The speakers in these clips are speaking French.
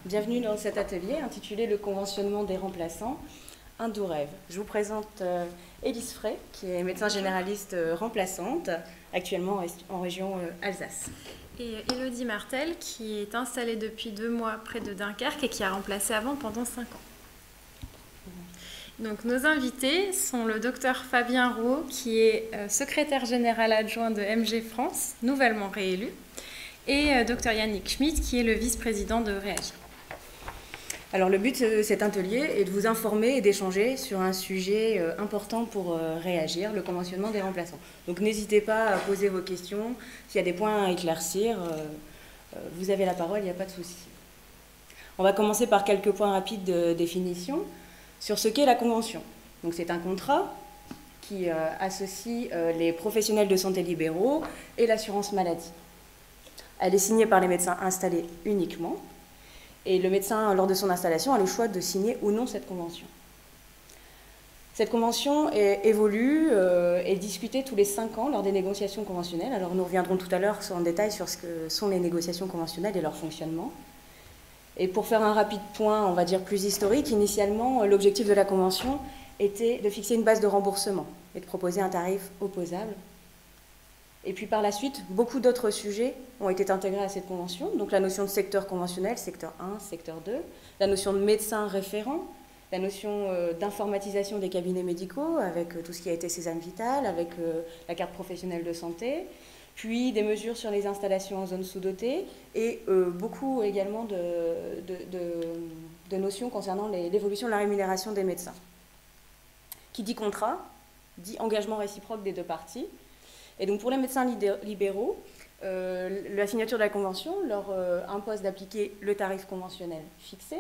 Bienvenue dans cet atelier intitulé Le conventionnement des remplaçants, un doux rêve. Je vous présente Élise Frey, qui est médecin généraliste remplaçante, actuellement en région Alsace. Et Élodie Martel, qui est installée depuis 2 mois près de Dunkerque et qui a remplacé avant pendant 5 ans. Donc nos invités sont le docteur Fabien Rouault, qui est secrétaire général adjoint de MG France, nouvellement réélu, et docteur Yannick Schmitt, qui est le vice-président de Réagir. Alors le but de cet atelier est de vous informer et d'échanger sur un sujet important pour Réagir, le conventionnement des remplaçants. Donc n'hésitez pas à poser vos questions, s'il y a des points à éclaircir, vous avez la parole, il n'y a pas de souci. On va commencer par quelques points rapides de définition sur ce qu'est la convention. Donc c'est un contrat qui associe les professionnels de santé libéraux et l'assurance maladie. Elle est signée par les médecins installés uniquement. Et le médecin, lors de son installation, a le choix de signer ou non cette convention. Cette convention évolue et discutée tous les 5 ans lors des négociations conventionnelles. Alors nous reviendrons tout à l'heure en détail sur ce que sont les négociations conventionnelles et leur fonctionnement. Et pour faire un rapide point, on va dire plus historique, initialement, l'objectif de la convention était de fixer une base de remboursement et de proposer un tarif opposable. Et puis par la suite, beaucoup d'autres sujets ont été intégrés à cette convention. Donc la notion de secteur conventionnel, secteur 1, secteur 2, la notion de médecin référent, la notion d'informatisation des cabinets médicaux avec tout ce qui a été Sésame Vital, avec la carte professionnelle de santé, puis des mesures sur les installations en zone sous-dotée et beaucoup également de notions concernant l'évolution de la rémunération des médecins. Qui dit contrat, dit engagement réciproque des deux parties. Et donc pour les médecins libéraux, la signature de la convention leur impose d'appliquer le tarif conventionnel fixé,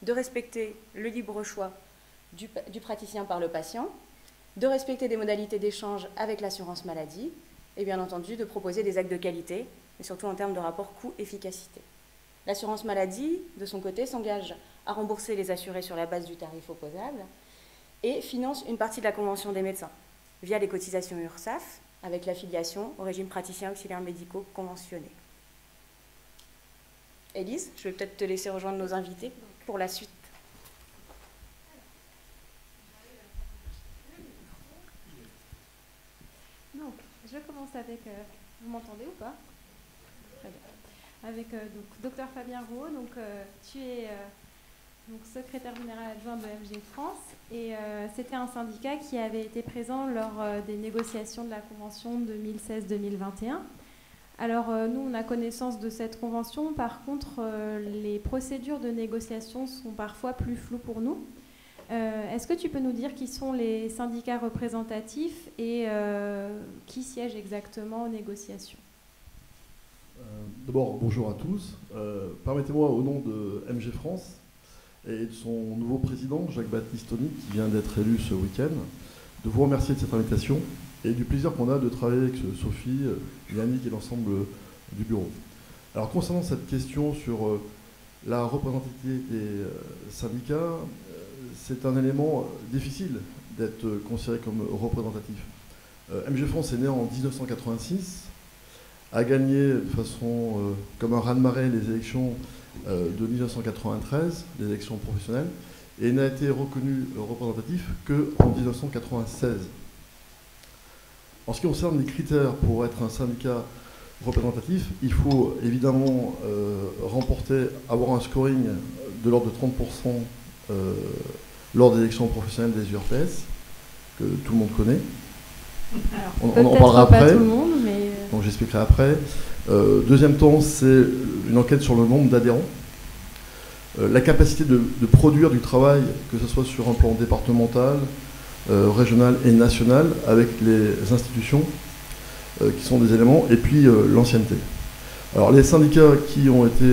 de respecter le libre choix du praticien par le patient, de respecter des modalités d'échange avec l'assurance maladie et bien entendu de proposer des actes de qualité, et surtout en termes de rapport coût-efficacité. L'assurance maladie, de son côté, s'engage à rembourser les assurés sur la base du tarif opposable et finance une partie de la convention des médecins via les cotisations URSSAF, avec l'affiliation au régime praticien auxiliaires médicaux conventionnés. Élise, je vais peut-être te laisser rejoindre nos invités pour la suite. Donc, je commence avec... vous m'entendez ou pas? Très bien. Avec docteur Fabien Rouault, tu es... donc, secrétaire général adjoint de MG France, et c'était un syndicat qui avait été présent lors des négociations de la convention 2016-2021. Alors nous, on a connaissance de cette convention, par contre, les procédures de négociation sont parfois plus floues pour nous. Est-ce que tu peux nous dire qui sont les syndicats représentatifs et qui siègent exactement aux négociations? D'abord, bonjour à tous. Permettez-moi, au nom de MG France, et de son nouveau président, Jacques-Baptiste Tony, qui vient d'être élu ce week-end, de vous remercier de cette invitation et du plaisir qu'on a de travailler avec Sophie, Yannick et l'ensemble du bureau. Alors concernant cette question sur la représentativité des syndicats, c'est un élément difficile d'être considéré comme représentatif. MG France est né en 1986, a gagné de façon comme un raz-de-marée les élections de 1993, les élections professionnelles, et n'a été reconnu représentatif qu'en 1996. En ce qui concerne les critères pour être un syndicat représentatif, il faut évidemment avoir un scoring de l'ordre de 30% lors des élections professionnelles des URPS, que tout le monde connaît. Alors, on en parlera pas après. Tout le monde, mais... Donc j'expliquerai après. Deuxième temps, c'est une enquête sur le nombre d'adhérents. La capacité de produire du travail, que ce soit sur un plan départemental, régional et national, avec les institutions, qui sont des éléments, et puis l'ancienneté. Alors les syndicats qui ont été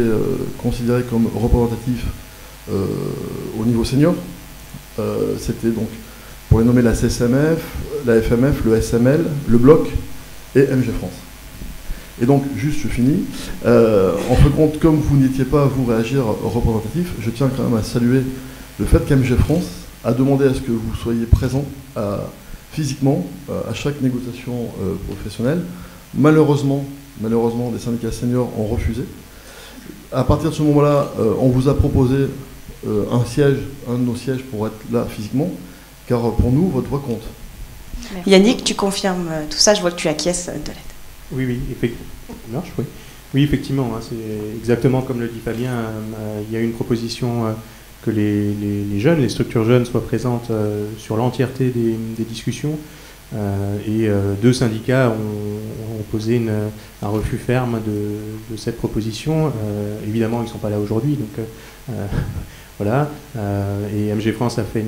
considérés comme représentatifs au niveau senior, c'était donc, pour les nommer, la CSMF, la FMF, le SML, le Bloc et MG France. Et donc, juste, je finis. En fin de compte, comme vous n'étiez pas, vous, Réagir représentatif, je tiens quand même à saluer le fait qu'MG France a demandé à ce que vous soyez présents physiquement à chaque négociation professionnelle. Malheureusement, des syndicats seniors ont refusé. à partir de ce moment-là, on vous a proposé un de nos sièges pour être là physiquement, car pour nous, votre voix compte. Merci. Yannick, tu confirmes tout ça, je vois que tu acquiesces de l'aide. Oui, effectivement. Marche, oui. Oui, effectivement, hein, c'est exactement comme le dit Fabien, il y a une proposition que les jeunes, les structures jeunes soient présentes sur l'entièreté des discussions. Et 2 syndicats ont posé un refus ferme de cette proposition. Évidemment, ils ne sont pas là aujourd'hui, donc voilà. Et MG France a fait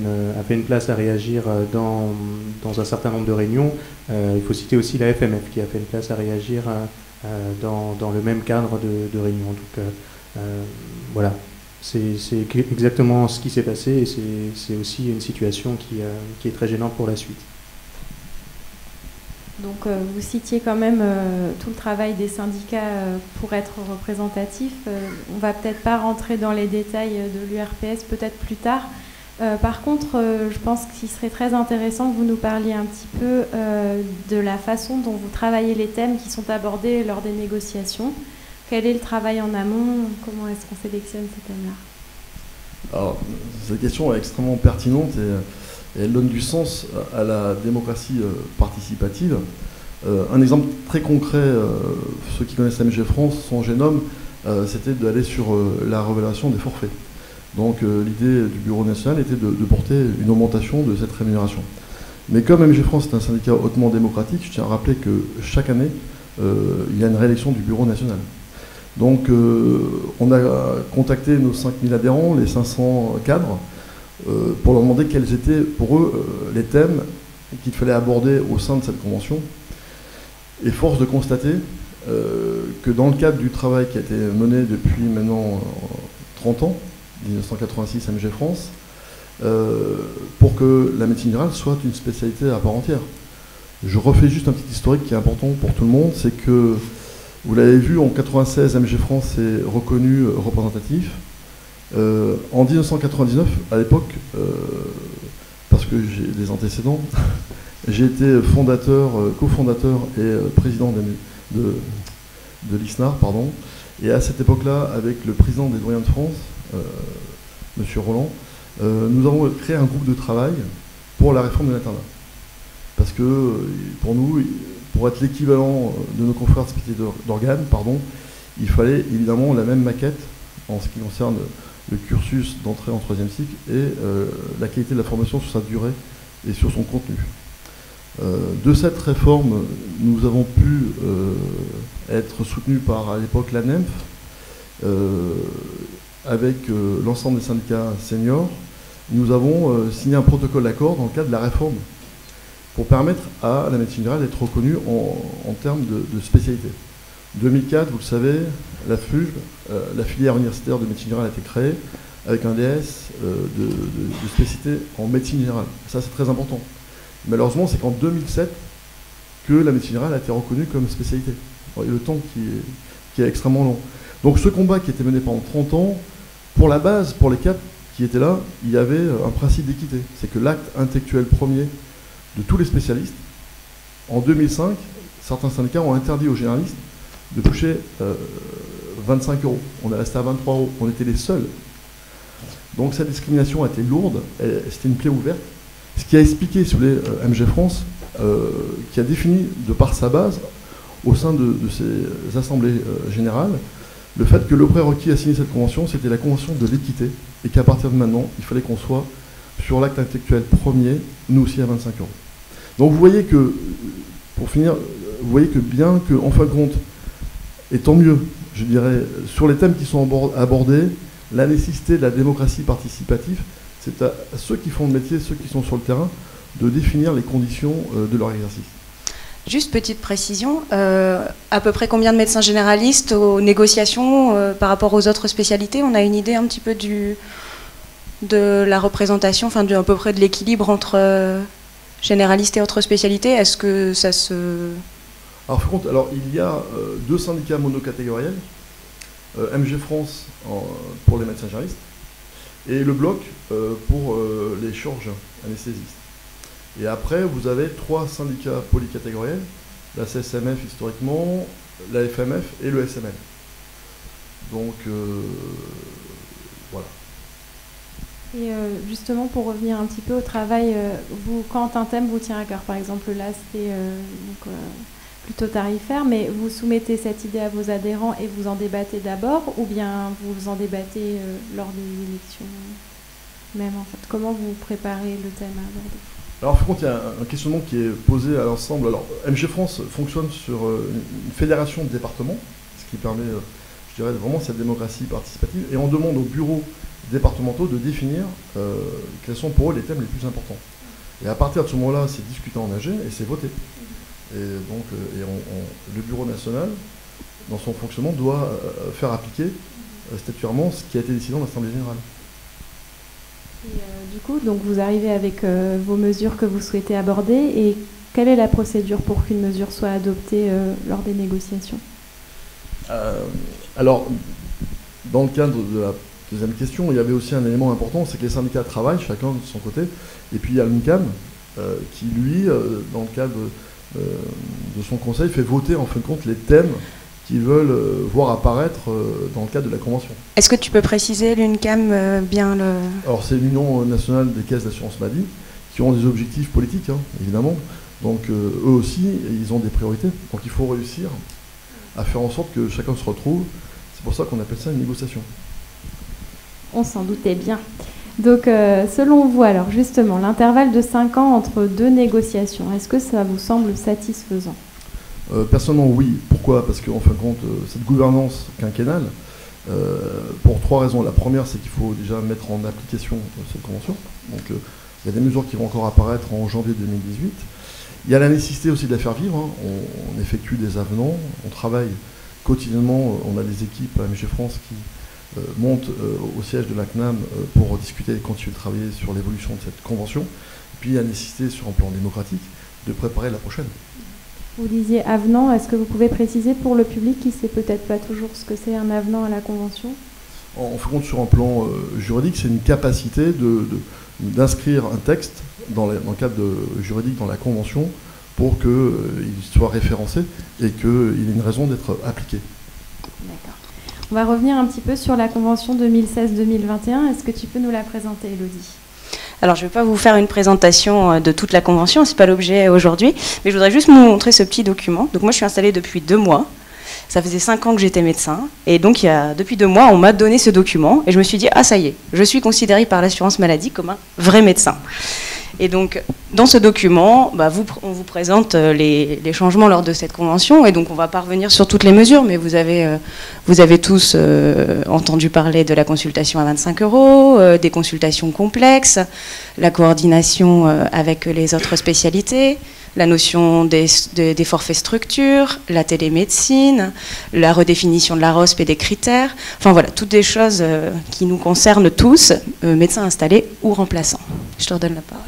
une place à réagir dans un certain nombre de réunions. Il faut citer aussi la FMF qui a fait une place à réagir dans le même cadre de réunion. Donc voilà, c'est exactement ce qui s'est passé et c'est aussi une situation qui est très gênante pour la suite. Donc vous citiez quand même tout le travail des syndicats pour être représentatif. On va peut-être pas rentrer dans les détails de l'URPS, peut-être plus tard. Par contre, je pense qu'il serait très intéressant que vous nous parliez un petit peu de la façon dont vous travaillez les thèmes qui sont abordés lors des négociations. Quel est le travail en amont? Comment est-ce qu'on sélectionne ces thèmes-là? Alors, cette question est extrêmement pertinente et elle donne du sens à la démocratie participative. Un exemple très concret, ceux qui connaissent MG France, son génome, c'était d'aller sur la révélation des forfaits. Donc l'idée du Bureau national était de porter une augmentation de cette rémunération. Mais comme MG France est un syndicat hautement démocratique, je tiens à rappeler que chaque année, il y a une réélection du Bureau national. Donc on a contacté nos 5000 adhérents, les 500 cadres, pour leur demander quels étaient pour eux les thèmes qu'il fallait aborder au sein de cette convention. Et force de constater que dans le cadre du travail qui a été mené depuis maintenant 30 ans, 1986 MG France, pour que la médecine générale soit une spécialité à part entière. Je refais juste un petit historique qui est important pour tout le monde, c'est que, vous l'avez vu, en 1996, MG France est reconnu représentatif. En 1999, à l'époque, parce que j'ai des antécédents, j'ai été cofondateur et président de l'ISNAR, pardon. Et à cette époque-là, avec le président des doyens de France, Monsieur Roland, nous avons créé un groupe de travail pour la réforme de l'internat. Parce que pour nous, pour être l'équivalent de nos confrères de spécialité d'organes, il fallait évidemment la même maquette en ce qui concerne le cursus d'entrée en 3e cycle et la qualité de la formation sur sa durée et sur son contenu. De cette réforme, nous avons pu être soutenus par, à l'époque, l'ANEMF, avec l'ensemble des syndicats seniors. Nous avons signé un protocole d'accord dans le cadre de la réforme pour permettre à la médecine générale d'être reconnue en termes de spécialité. 2004, vous le savez, la FUG, la filière universitaire de médecine générale a été créée avec un DS de spécialité en médecine générale. Ça, c'est très important. Malheureusement, c'est qu'en 2007 que la médecine générale a été reconnue comme spécialité. Et le temps qui est extrêmement long. Donc ce combat qui était mené pendant 30 ans, pour la base, pour les cadres qui étaient là, il y avait un principe d'équité. C'est que l'acte intellectuel premier de tous les spécialistes, en 2005, certains syndicats ont interdit aux généralistes de toucher 25 €. On est resté à 23 €. On était les seuls. Donc cette discrimination a été lourde, c'était une plaie ouverte. Ce qui a expliqué, si vous voulez, MG France, qui a défini, de par sa base, au sein de ces assemblées générales, le fait que le prérequis à signer cette convention, c'était la convention de l'équité, et qu'à partir de maintenant, il fallait qu'on soit sur l'acte intellectuel premier, nous aussi à 25 €. Donc vous voyez que, pour finir, vous voyez que bien qu'en fin de compte, et tant mieux, je dirais, sur les thèmes qui sont abordés, la nécessité de la démocratie participative, c'est à ceux qui font le métier, ceux qui sont sur le terrain, de définir les conditions de leur exercice. Juste petite précision, à peu près combien de médecins généralistes aux négociations par rapport aux autres spécialités? On a une idée un petit peu de la représentation, enfin à peu près de l'équilibre entre généralistes et autres spécialités. Est-ce que ça se... Alors, il y a 2 syndicats monocatégoriels, MG France pour les médecins généralistes et le bloc pour les chirurgiens anesthésistes. Et après, vous avez 3 syndicats polycatégoriels, la CSMF historiquement, la FMF et le SML. Donc, voilà. Et justement, pour revenir un petit peu au travail, quand un thème vous tient à cœur, par exemple là c'était plutôt tarifaire, mais vous soumettez cette idée à vos adhérents et vous en débattez d'abord, ou bien vous en débattez lors des élections même en fait? Comment vous préparez le thème à aborder? Alors, en fin de compte, il y a un questionnement qui est posé à l'ensemble. Alors, MG France fonctionne sur une fédération de départements, ce qui permet, je dirais, vraiment cette démocratie participative, et on demande aux bureaux départementaux de définir quels sont pour eux les thèmes les plus importants. Et à partir de ce moment-là, c'est discuté en AG et c'est voté. Et donc, le bureau national, dans son fonctionnement, doit faire appliquer statutairement ce qui a été décidé en Assemblée générale. Et du coup, donc vous arrivez avec vos mesures que vous souhaitez aborder, et quelle est la procédure pour qu'une mesure soit adoptée lors des négociations? Alors, dans le cadre de la deuxième question, il y avait aussi un élément important, c'est que les syndicats travaillent chacun de son côté, et puis il y a l'UNCAM qui, lui, dans le cadre de son conseil, fait voter en fin de compte les thèmes qu'ils veulent voir apparaître dans le cadre de la Convention. Est-ce que tu peux préciser l'UNCAM bien le... Alors c'est l'Union nationale des caisses d'assurance maladie, qui ont des objectifs politiques, hein, évidemment. Donc eux aussi, ils ont des priorités. Donc il faut réussir à faire en sorte que chacun se retrouve. C'est pour ça qu'on appelle ça une négociation. On s'en doutait bien. Donc selon vous, alors justement, l'intervalle de 5 ans entre deux négociations, est-ce que ça vous semble satisfaisant? Personnellement, oui. Pourquoi? Parce qu'en fin de compte, cette gouvernance quinquennale, pour 3 raisons. La première, c'est qu'il faut déjà mettre en application cette convention. Donc, il y a des mesures qui vont encore apparaître en janvier 2018. Il y a la nécessité aussi de la faire vivre. Hein. On effectue des avenants, on travaille quotidiennement. On a des équipes à MG France qui montent au siège de la CNAM pour discuter et continuer de travailler sur l'évolution de cette convention. Et puis, il y a la nécessité, sur un plan démocratique, de préparer la prochaine. Vous disiez avenant, est-ce que vous pouvez préciser pour le public qui ne sait peut-être pas toujours ce que c'est un avenant à la Convention? En fin de compte, sur un plan juridique, c'est une capacité d'inscrire un texte dans le cadre juridique dans la Convention pour qu'il soit référencé et qu'il ait une raison d'être appliqué. D'accord. On va revenir un petit peu sur la Convention 2016-2021. Est-ce que tu peux nous la présenter, Elodie? Alors, je ne vais pas vous faire une présentation de toute la convention, ce n'est pas l'objet aujourd'hui, mais je voudrais juste vous montrer ce petit document. Donc moi, je suis installée depuis 2 mois. Ça faisait 5 ans que j'étais médecin. Et donc, depuis 2 mois, on m'a donné ce document. Et je me suis dit, ah, ça y est, je suis considérée par l'assurance maladie comme un vrai médecin. Et donc, dans ce document, on vous présente les changements lors de cette convention. Et donc, on ne va pas revenir sur toutes les mesures, mais vous avez tous entendu parler de la consultation à 25 €, des consultations complexes, la coordination avec les autres spécialités, la notion des forfaits structures, la télémédecine, la redéfinition de la ROSP et des critères. Enfin voilà, toutes des choses qui nous concernent tous, médecins installés ou remplaçants. Je te redonne la parole.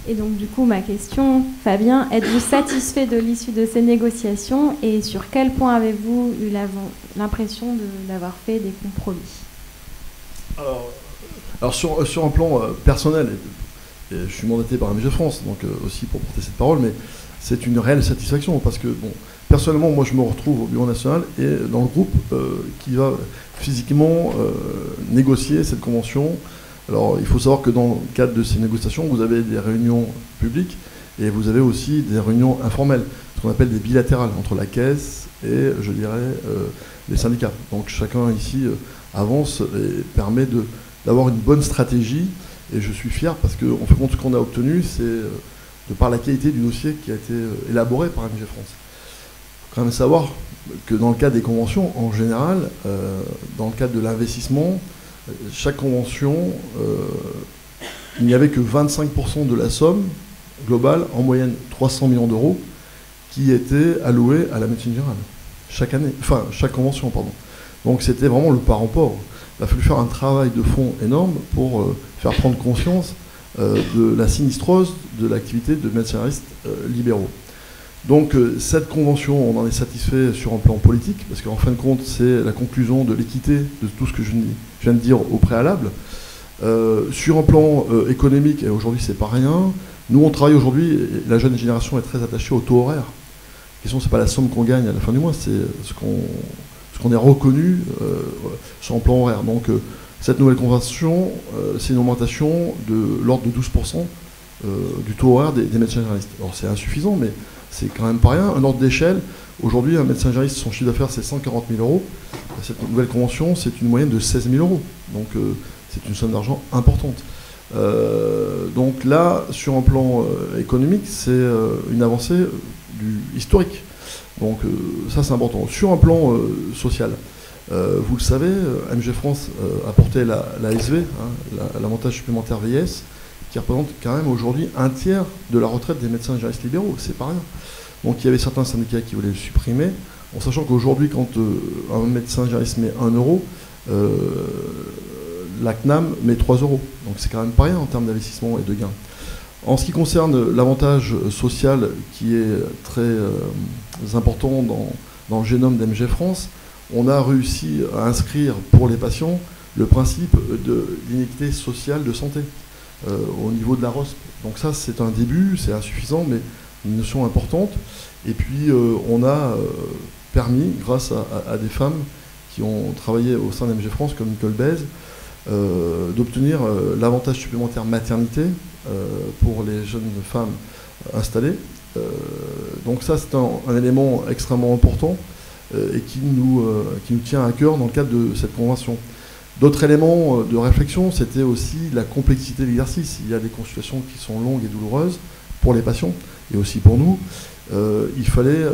Et donc du coup, ma question, Fabien, êtes-vous satisfait de l'issue de ces négociations et sur quel point avez-vous eu l'impression d'avoir fait des compromis? Alors sur un plan personnel, et je suis mandaté par MG France, donc aussi pour porter cette parole, mais c'est une réelle satisfaction parce que, bon, personnellement, moi je me retrouve au Bureau national et dans le groupe qui va physiquement négocier cette convention. Alors il faut savoir que dans le cadre de ces négociations, vous avez des réunions publiques et vous avez aussi des réunions informelles, ce qu'on appelle des bilatérales entre la caisse et, je dirais, les syndicats. Donc chacun ici avance et permet d'avoir une bonne stratégie. Et je suis fier parce qu'en fait, ce qu'on a obtenu, c'est de par la qualité du dossier qui a été élaboré par MG France. Il faut quand même savoir que dans le cadre des conventions, en général, dans le cadre de l'investissement, chaque convention, il n'y avait que 25% de la somme globale, en moyenne 300 millions d'euros, qui étaient alloués à la médecine générale. Chaque année, enfin, chaque convention, pardon. Donc c'était vraiment le parent pauvre. Il a fallu faire un travail de fond énorme pour faire prendre conscience de la sinistrose de l'activité de médecins généralistes libéraux. Donc cette convention, on en est satisfait sur un plan politique, parce qu'en fin de compte, c'est la conclusion de l'équité de tout ce que je viens de dire au préalable. Sur un plan économique, et aujourd'hui c'est pas rien, nous on travaille aujourd'hui, la jeune génération est très attachée au taux horaire. La question, c'est pas la somme qu'on gagne à la fin du mois, c'est ce qu'on puisqu'on est reconnu sur un plan horaire. Donc cette nouvelle convention, c'est une augmentation de l'ordre de 12% du taux horaire des médecins généralistes. Alors c'est insuffisant, mais c'est quand même pas rien. Un ordre d'échelle, aujourd'hui un médecin généraliste, son chiffre d'affaires c'est 140 000 euros. Cette nouvelle convention, c'est une moyenne de 16 000 euros. Donc c'est une somme d'argent importante. Donc là, sur un plan économique, c'est une avancée historique. Donc ça c'est important. Sur un plan social, vous le savez, MG France a porté l'ASV, l'avantage supplémentaire vieillesse, qui représente quand même aujourd'hui un tiers de la retraite des médecins généralistes libéraux, c'est pas rien. Donc il y avait certains syndicats qui voulaient le supprimer, en sachant qu'aujourd'hui, quand un médecin généraliste met 1 euro, la CNAM met 3 euros. Donc c'est quand même pas rien en termes d'investissement et de gains. En ce qui concerne l'avantage social qui est très important dans le génome d'MG France, on a réussi à inscrire pour les patients le principe de l'inéquité sociale de santé au niveau de la ROSP. Donc ça, c'est un début, c'est insuffisant, mais une notion importante. Et puis, on a permis, grâce à des femmes qui ont travaillé au sein d'MG France, comme Nicole Bèze, d'obtenir l'avantage supplémentaire maternité pour les jeunes femmes installées. Donc ça, c'est un élément extrêmement important et qui nous tient à cœur dans le cadre de cette convention. D'autres éléments de réflexion, c'était aussi la complexité de l'exercice. Il y a des consultations qui sont longues et douloureuses pour les patients et aussi pour nous. Il fallait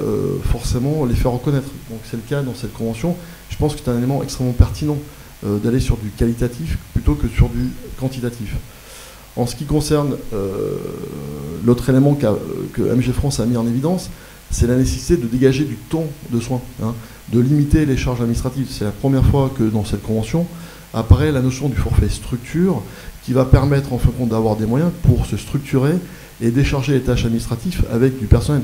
forcément les faire reconnaître. Donc c'est le cas dans cette convention. Je pense que c'est un élément extrêmement pertinent d'aller sur du qualitatif plutôt que sur du quantitatif. En ce qui concerne l'autre élément que MG France a mis en évidence, c'est la nécessité de dégager du temps de soins, de limiter les charges administratives. C'est la première fois que dans cette convention apparaît la notion du forfait structure qui va permettre en fin de compte d'avoir des moyens pour se structurer et décharger les tâches administratives avec du personnel.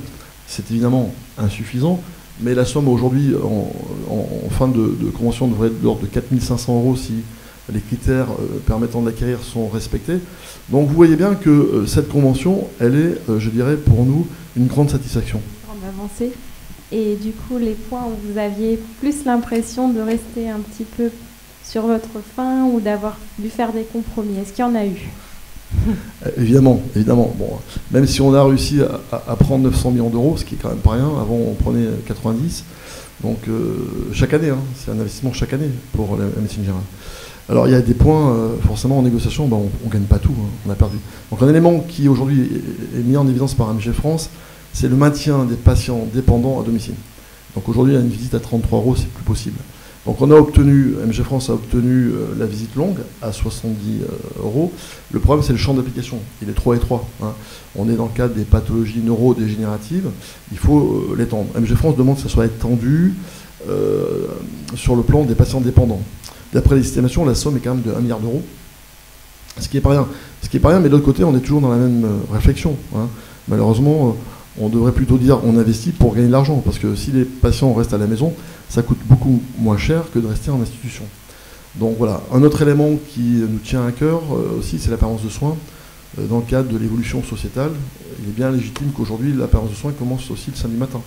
C'est évidemment insuffisant, mais la somme aujourd'hui en fin de convention devrait être de l'ordre de 4 500 euros si les critères permettant de l'acquérir sont respectés. Donc vous voyez bien que cette convention, elle est, je dirais, pour nous, une grande satisfaction. Grande avancée. Et du coup, les points où vous aviez plus l'impression de rester un petit peu sur votre faim ou d'avoir dû faire des compromis, est-ce qu'il y en a eu? Évidemment, évidemment. Bon, même si on a réussi à prendre 900 millions d'euros, ce qui est quand même pas rien, avant on prenait 90, donc chaque année, c'est un investissement chaque année pour la médecine générale. Alors il y a des points, forcément en négociation, on ne gagne pas tout, on a perdu. Donc un élément qui aujourd'hui est mis en évidence par MG France, c'est le maintien des patients dépendants à domicile. Donc aujourd'hui, une visite à 33 euros, c'est plus possible. Donc on a obtenu, MG France a obtenu la visite longue à 70 euros. Le problème, c'est le champ d'application. Il est trop étroit. On est dans le cadre des pathologies neurodégénératives. Il faut l'étendre. MG France demande que ça soit étendu sur le plan des patients dépendants. D'après les estimations, la somme est quand même de 1 milliard d'euros. Ce qui est pas rien. Ce qui est pas rien, mais de l'autre côté, on est toujours dans la même réflexion. Malheureusement, on devrait plutôt dire on investit pour gagner de l'argent, parce que si les patients restent à la maison, ça coûte beaucoup moins cher que de rester en institution. Donc voilà, un autre élément qui nous tient à cœur aussi, c'est la permanence de soins. Dans le cadre de l'évolution sociétale, il est bien légitime qu'aujourd'hui la permanence de soins commence aussi le samedi matin,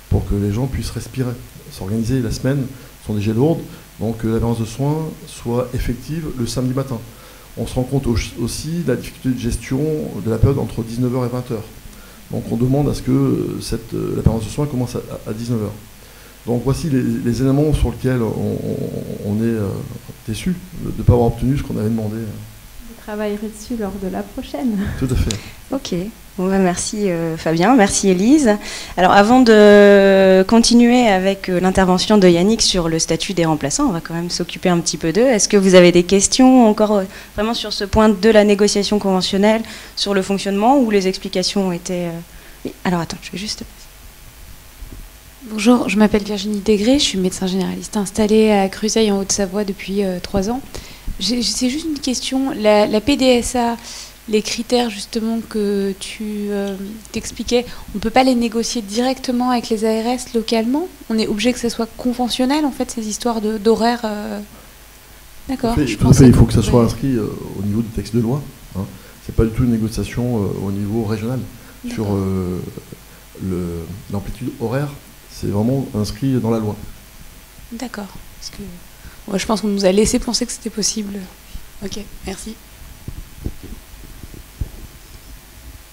pour que les gens puissent respirer. S'organiser la semaine sont déjà lourdes, donc la permanence de soins soit effective le samedi matin. On se rend compte aussi de la difficulté de gestion de la période entre 19h et 20h. Donc on demande à ce que la permanence de soins commence à 19h. Donc voici les éléments sur lesquels on est déçu de ne pas avoir obtenu ce qu'on avait demandé. Vous travaillerez dessus lors de la prochaine. Tout à fait. Ok. Bon, merci Fabien, merci Élise. Alors avant de continuer avec l'intervention de Yannick sur le statut des remplaçants, on va quand même s'occuper un petit peu d'eux. Est-ce que vous avez des questions encore vraiment sur ce point de la négociation conventionnelle, sur le fonctionnement, où les explications ont été... Oui. Alors attends, je vais juste... Bonjour, je m'appelle Virginie Degré, je suis médecin généraliste installée à Cruseilles en Haute-Savoie depuis 3 ans. C'est juste une question, la PDSA, les critères justement que tu t'expliquais, on ne peut pas les négocier directement avec les ARS localement? On est obligé que ce soit conventionnel en fait, ces histoires d'horaires D'accord. Tout à fait, il faut que ça soit inscrit au niveau du texte de loi. C'est pas du tout une négociation au niveau régional sur l'amplitude horaire. C'est vraiment inscrit dans la loi. D'accord. Parce que moi, je pense qu'on nous a laissé penser que c'était possible. Ok, merci.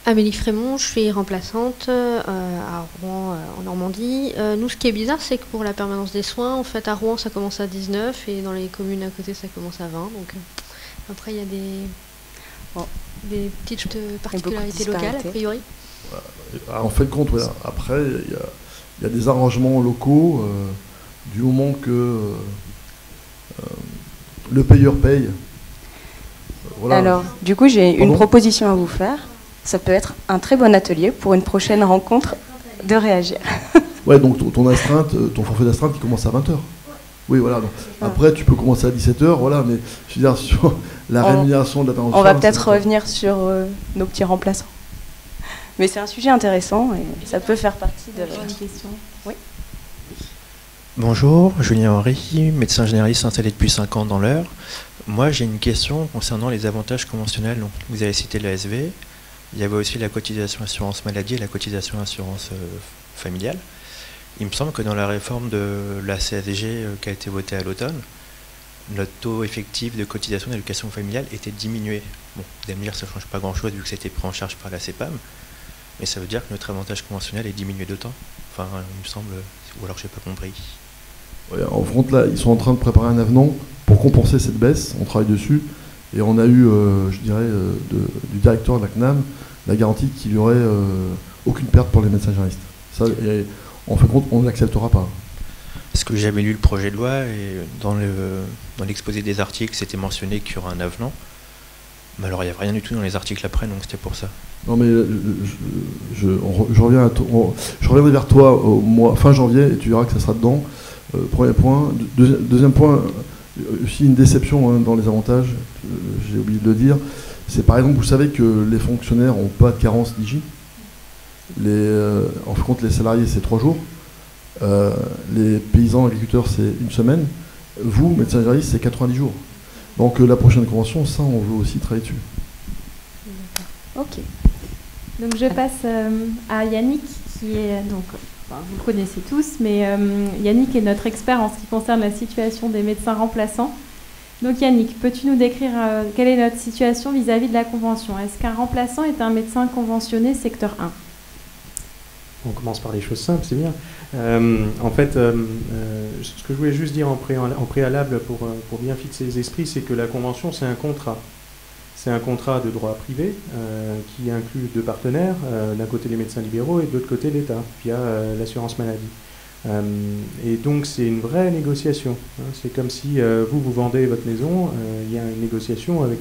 Amélie Frémont, je suis remplaçante à Rouen, en Normandie. Nous, ce qui est bizarre, c'est que pour la permanence des soins, en fait, à Rouen, ça commence à 19 et dans les communes à côté, ça commence à 20. Donc, après, il y a des petites particularités locales, a priori. En fin de compte, ouais, après, il y a des arrangements locaux du moment que le payeur paye. Voilà. Alors, du coup, j'ai une proposition à vous faire. Ça peut être un très bon atelier pour une prochaine rencontre de Réagir. Ouais, donc ton astreinte, ton forfait d'astreinte, il commence à 20h. Oui, voilà. Donc, après, tu peux commencer à 17h, voilà, mais je veux dire, sur la rémunération de l'intervention... On va peut-être revenir sur nos petits remplaçants. Mais c'est un sujet intéressant et ça peut faire partie de la question. Oui. Bonjour, Julien Henry, médecin généraliste installé depuis 5 ans dans l'Eure. Moi, j'ai une question concernant les avantages conventionnels. Donc, vous avez cité l'ASV. Il y avait aussi la cotisation assurance maladie et la cotisation assurance familiale. Il me semble que dans la réforme de la CSG qui a été votée à l'automne, notre taux effectif de cotisation d'éducation familiale était diminué. Bon, vous allez me dire que ça ne change pas grand-chose vu que c'était pris en charge par la CEPAM, mais ça veut dire que notre avantage conventionnel est diminué d'autant. Enfin, il me semble, ou alors je n'ai pas compris. Ouais, en front, là, ils sont en train de préparer un avenant pour compenser cette baisse. On travaille dessus. Et on a eu, je dirais, du directeur de la CNAM, la garantie qu'il n'y aurait aucune perte pour les médecins généralistes. Ça, en fin de compte, on ne l'acceptera pas. Parce que j'avais lu le projet de loi et dans l'exposé des articles, c'était mentionné qu'il y aura un avenant. Mais alors, il n'y a rien du tout dans les articles après, donc c'était pour ça. Non, mais je reviendrai vers toi au mois, fin janvier et tu verras que ça sera dedans. Premier point. Deuxième point, aussi une déception dans les avantages, j'ai oublié de le dire. C'est par exemple, vous savez que les fonctionnaires n'ont pas de carence d'IJ. En fin de compte, les salariés, c'est 3 jours. Les paysans, agriculteurs, c'est 1 semaine. Vous, médecins généralistes, c'est 90 jours. Donc la prochaine convention, ça, on veut aussi travailler dessus. Ok. Donc je passe à Yannick, qui est donc, vous le connaissez tous, mais Yannick est notre expert en ce qui concerne la situation des médecins remplaçants. Donc Yannick, peux-tu nous décrire quelle est notre situation vis-à-vis de la convention? Est-ce qu'un remplaçant est un médecin conventionné secteur 1? On commence par les choses simples, c'est bien. En fait, ce que je voulais juste dire en préalable pour bien fixer les esprits, c'est que la convention, c'est un contrat. C'est un contrat de droit privé qui inclut 2 partenaires, d'un côté les médecins libéraux et de l'autre côté l'État, via l'assurance maladie. Et donc c'est une vraie négociation. C'est comme si vous vendez votre maison, il y a une négociation avec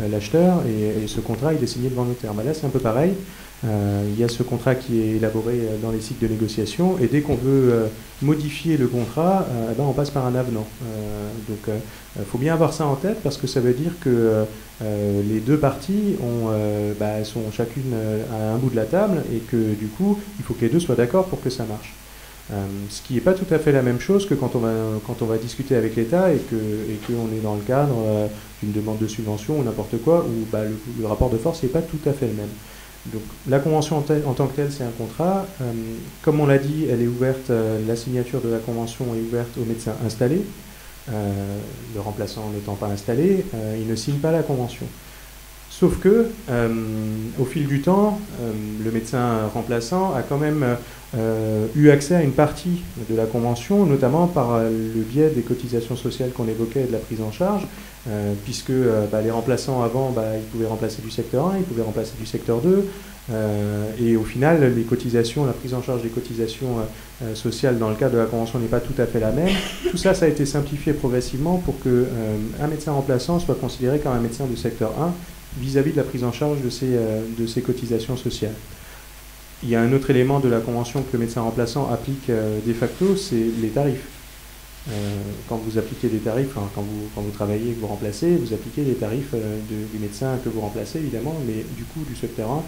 l'acheteur et ce contrat il est signé devant notaire. Là c'est un peu pareil. Il y a ce contrat qui est élaboré dans les cycles de négociation et dès qu'on veut modifier le contrat, on passe par un avenant. Donc il faut bien avoir ça en tête parce que ça veut dire que les 2 parties sont chacune à un bout de la table et que du coup il faut que les 2 soient d'accord pour que ça marche. Ce qui n'est pas tout à fait la même chose que quand on va discuter avec l'État et qu'on est dans le cadre d'une demande de subvention ou n'importe quoi, où le rapport de force n'est pas tout à fait le même. Donc la convention en tant que telle, c'est un contrat. Comme on l'a dit, elle est ouverte, la signature de la convention est ouverte aux médecins installés. Le remplaçant n'étant pas installé, il ne signe pas la convention. Sauf que, au fil du temps, le médecin remplaçant a quand même eu accès à une partie de la convention, notamment par le biais des cotisations sociales qu'on évoquait et de la prise en charge, puisque les remplaçants avant, ils pouvaient remplacer du secteur 1, ils pouvaient remplacer du secteur 2, et au final, les cotisations, la prise en charge des cotisations sociales dans le cadre de la convention n'est pas tout à fait la même. Tout ça, ça a été simplifié progressivement pour qu'un médecin remplaçant soit considéré comme un médecin du secteur 1, vis-à-vis de la prise en charge de ces cotisations sociales. Il y a un autre élément de la convention que le médecin remplaçant applique de facto, c'est les tarifs. Quand vous appliquez des tarifs, quand vous travaillez et que vous remplacez, vous appliquez les tarifs du médecin que vous remplacez, évidemment, mais du coup du secteur 1,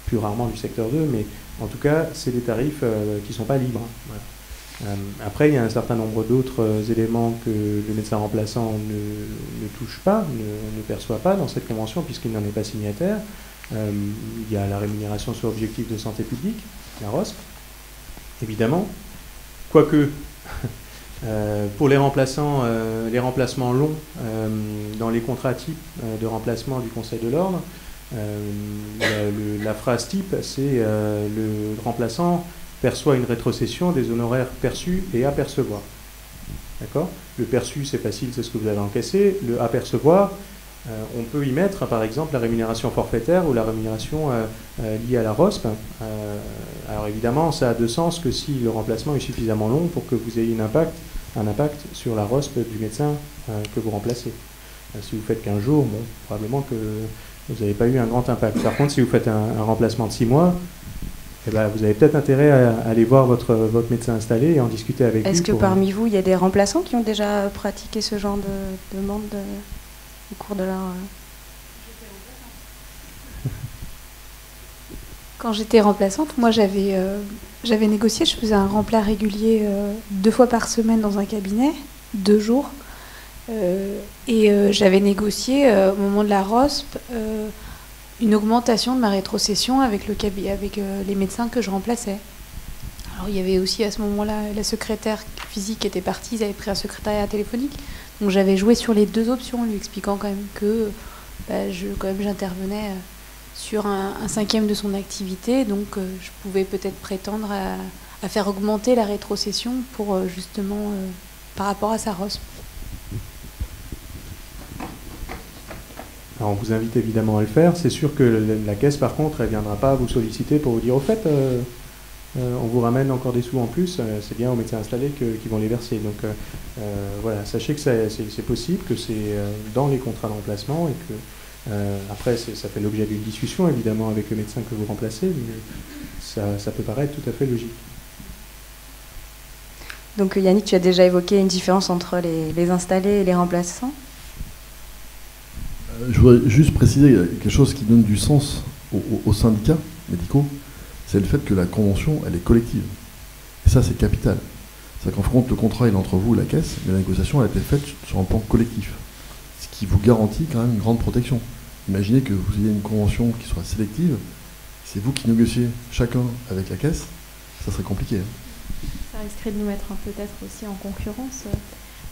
plus rarement du secteur 2, mais en tout cas, c'est des tarifs qui ne sont pas libres. Voilà. Après, il y a un certain nombre d'autres éléments que le médecin remplaçant ne touche pas, ne perçoit pas dans cette convention puisqu'il n'en est pas signataire. Il y a la rémunération sur objectif de santé publique, la ROSP, évidemment. Quoique, Pour les remplacements longs, dans les contrats types de remplacement du Conseil de l'Ordre, la phrase type, c'est le remplaçant perçoit une rétrocession des honoraires perçus et à percevoir. D'accord ? Le perçu, c'est facile, c'est ce que vous avez encaissé. Le à percevoir, on peut y mettre, par exemple, la rémunération forfaitaire ou la rémunération liée à la ROSP. Alors évidemment, ça a de sens que si le remplacement est suffisamment long pour que vous ayez un impact sur la ROSP du médecin que vous remplacez. Si vous faites 15 jours, bon, probablement que vous n'avez pas eu un grand impact. Par contre, si vous faites un remplacement de 6 mois, eh ben, vous avez peut-être intérêt à aller voir votre médecin installé et en discuter avec lui. Est-ce que parmi vous, il y a des remplaçants qui ont déjà pratiqué ce genre de demande au cours de leur... Quand j'étais remplaçante, moi j'avais négocié, je faisais un remplat régulier 2 fois par semaine dans un cabinet, 2 jours. J'avais négocié au moment de la ROSP une augmentation de ma rétrocession avec les médecins que je remplaçais. Alors il y avait aussi à ce moment-là la secrétaire physique qui était partie, ils avaient pris un secrétariat téléphonique. Donc j'avais joué sur les 2 options, en lui expliquant quand même que j'intervenais sur un 5e de son activité, donc je pouvais peut-être prétendre à faire augmenter la rétrocession pour justement par rapport à sa ROSP. Alors on vous invite évidemment à le faire. C'est sûr que la caisse, par contre, elle ne viendra pas vous solliciter pour vous dire au fait, on vous ramène encore des sous en plus. C'est bien aux médecins installés qui vont les verser. Donc voilà, sachez que c'est possible, que c'est dans les contrats de remplacement et que après ça fait l'objet d'une discussion évidemment avec le médecin que vous remplacez, mais ça peut paraître tout à fait logique. Donc Yannick, tu as déjà évoqué une différence entre les installés et les remplaçants. Je voudrais juste préciser quelque chose qui donne du sens aux syndicats médicaux, c'est le fait que la convention, elle est collective. Et ça, c'est capital. C'est-à-dire qu'en fin, le contrat, il est entre vous et la caisse, mais la négociation, elle a été faite sur un plan collectif. Ce qui vous garantit quand même une grande protection. Imaginez que vous ayez une convention qui soit sélective, c'est vous qui négociez chacun avec la caisse, ça serait compliqué. Ça risquerait de nous mettre peut-être aussi en concurrence.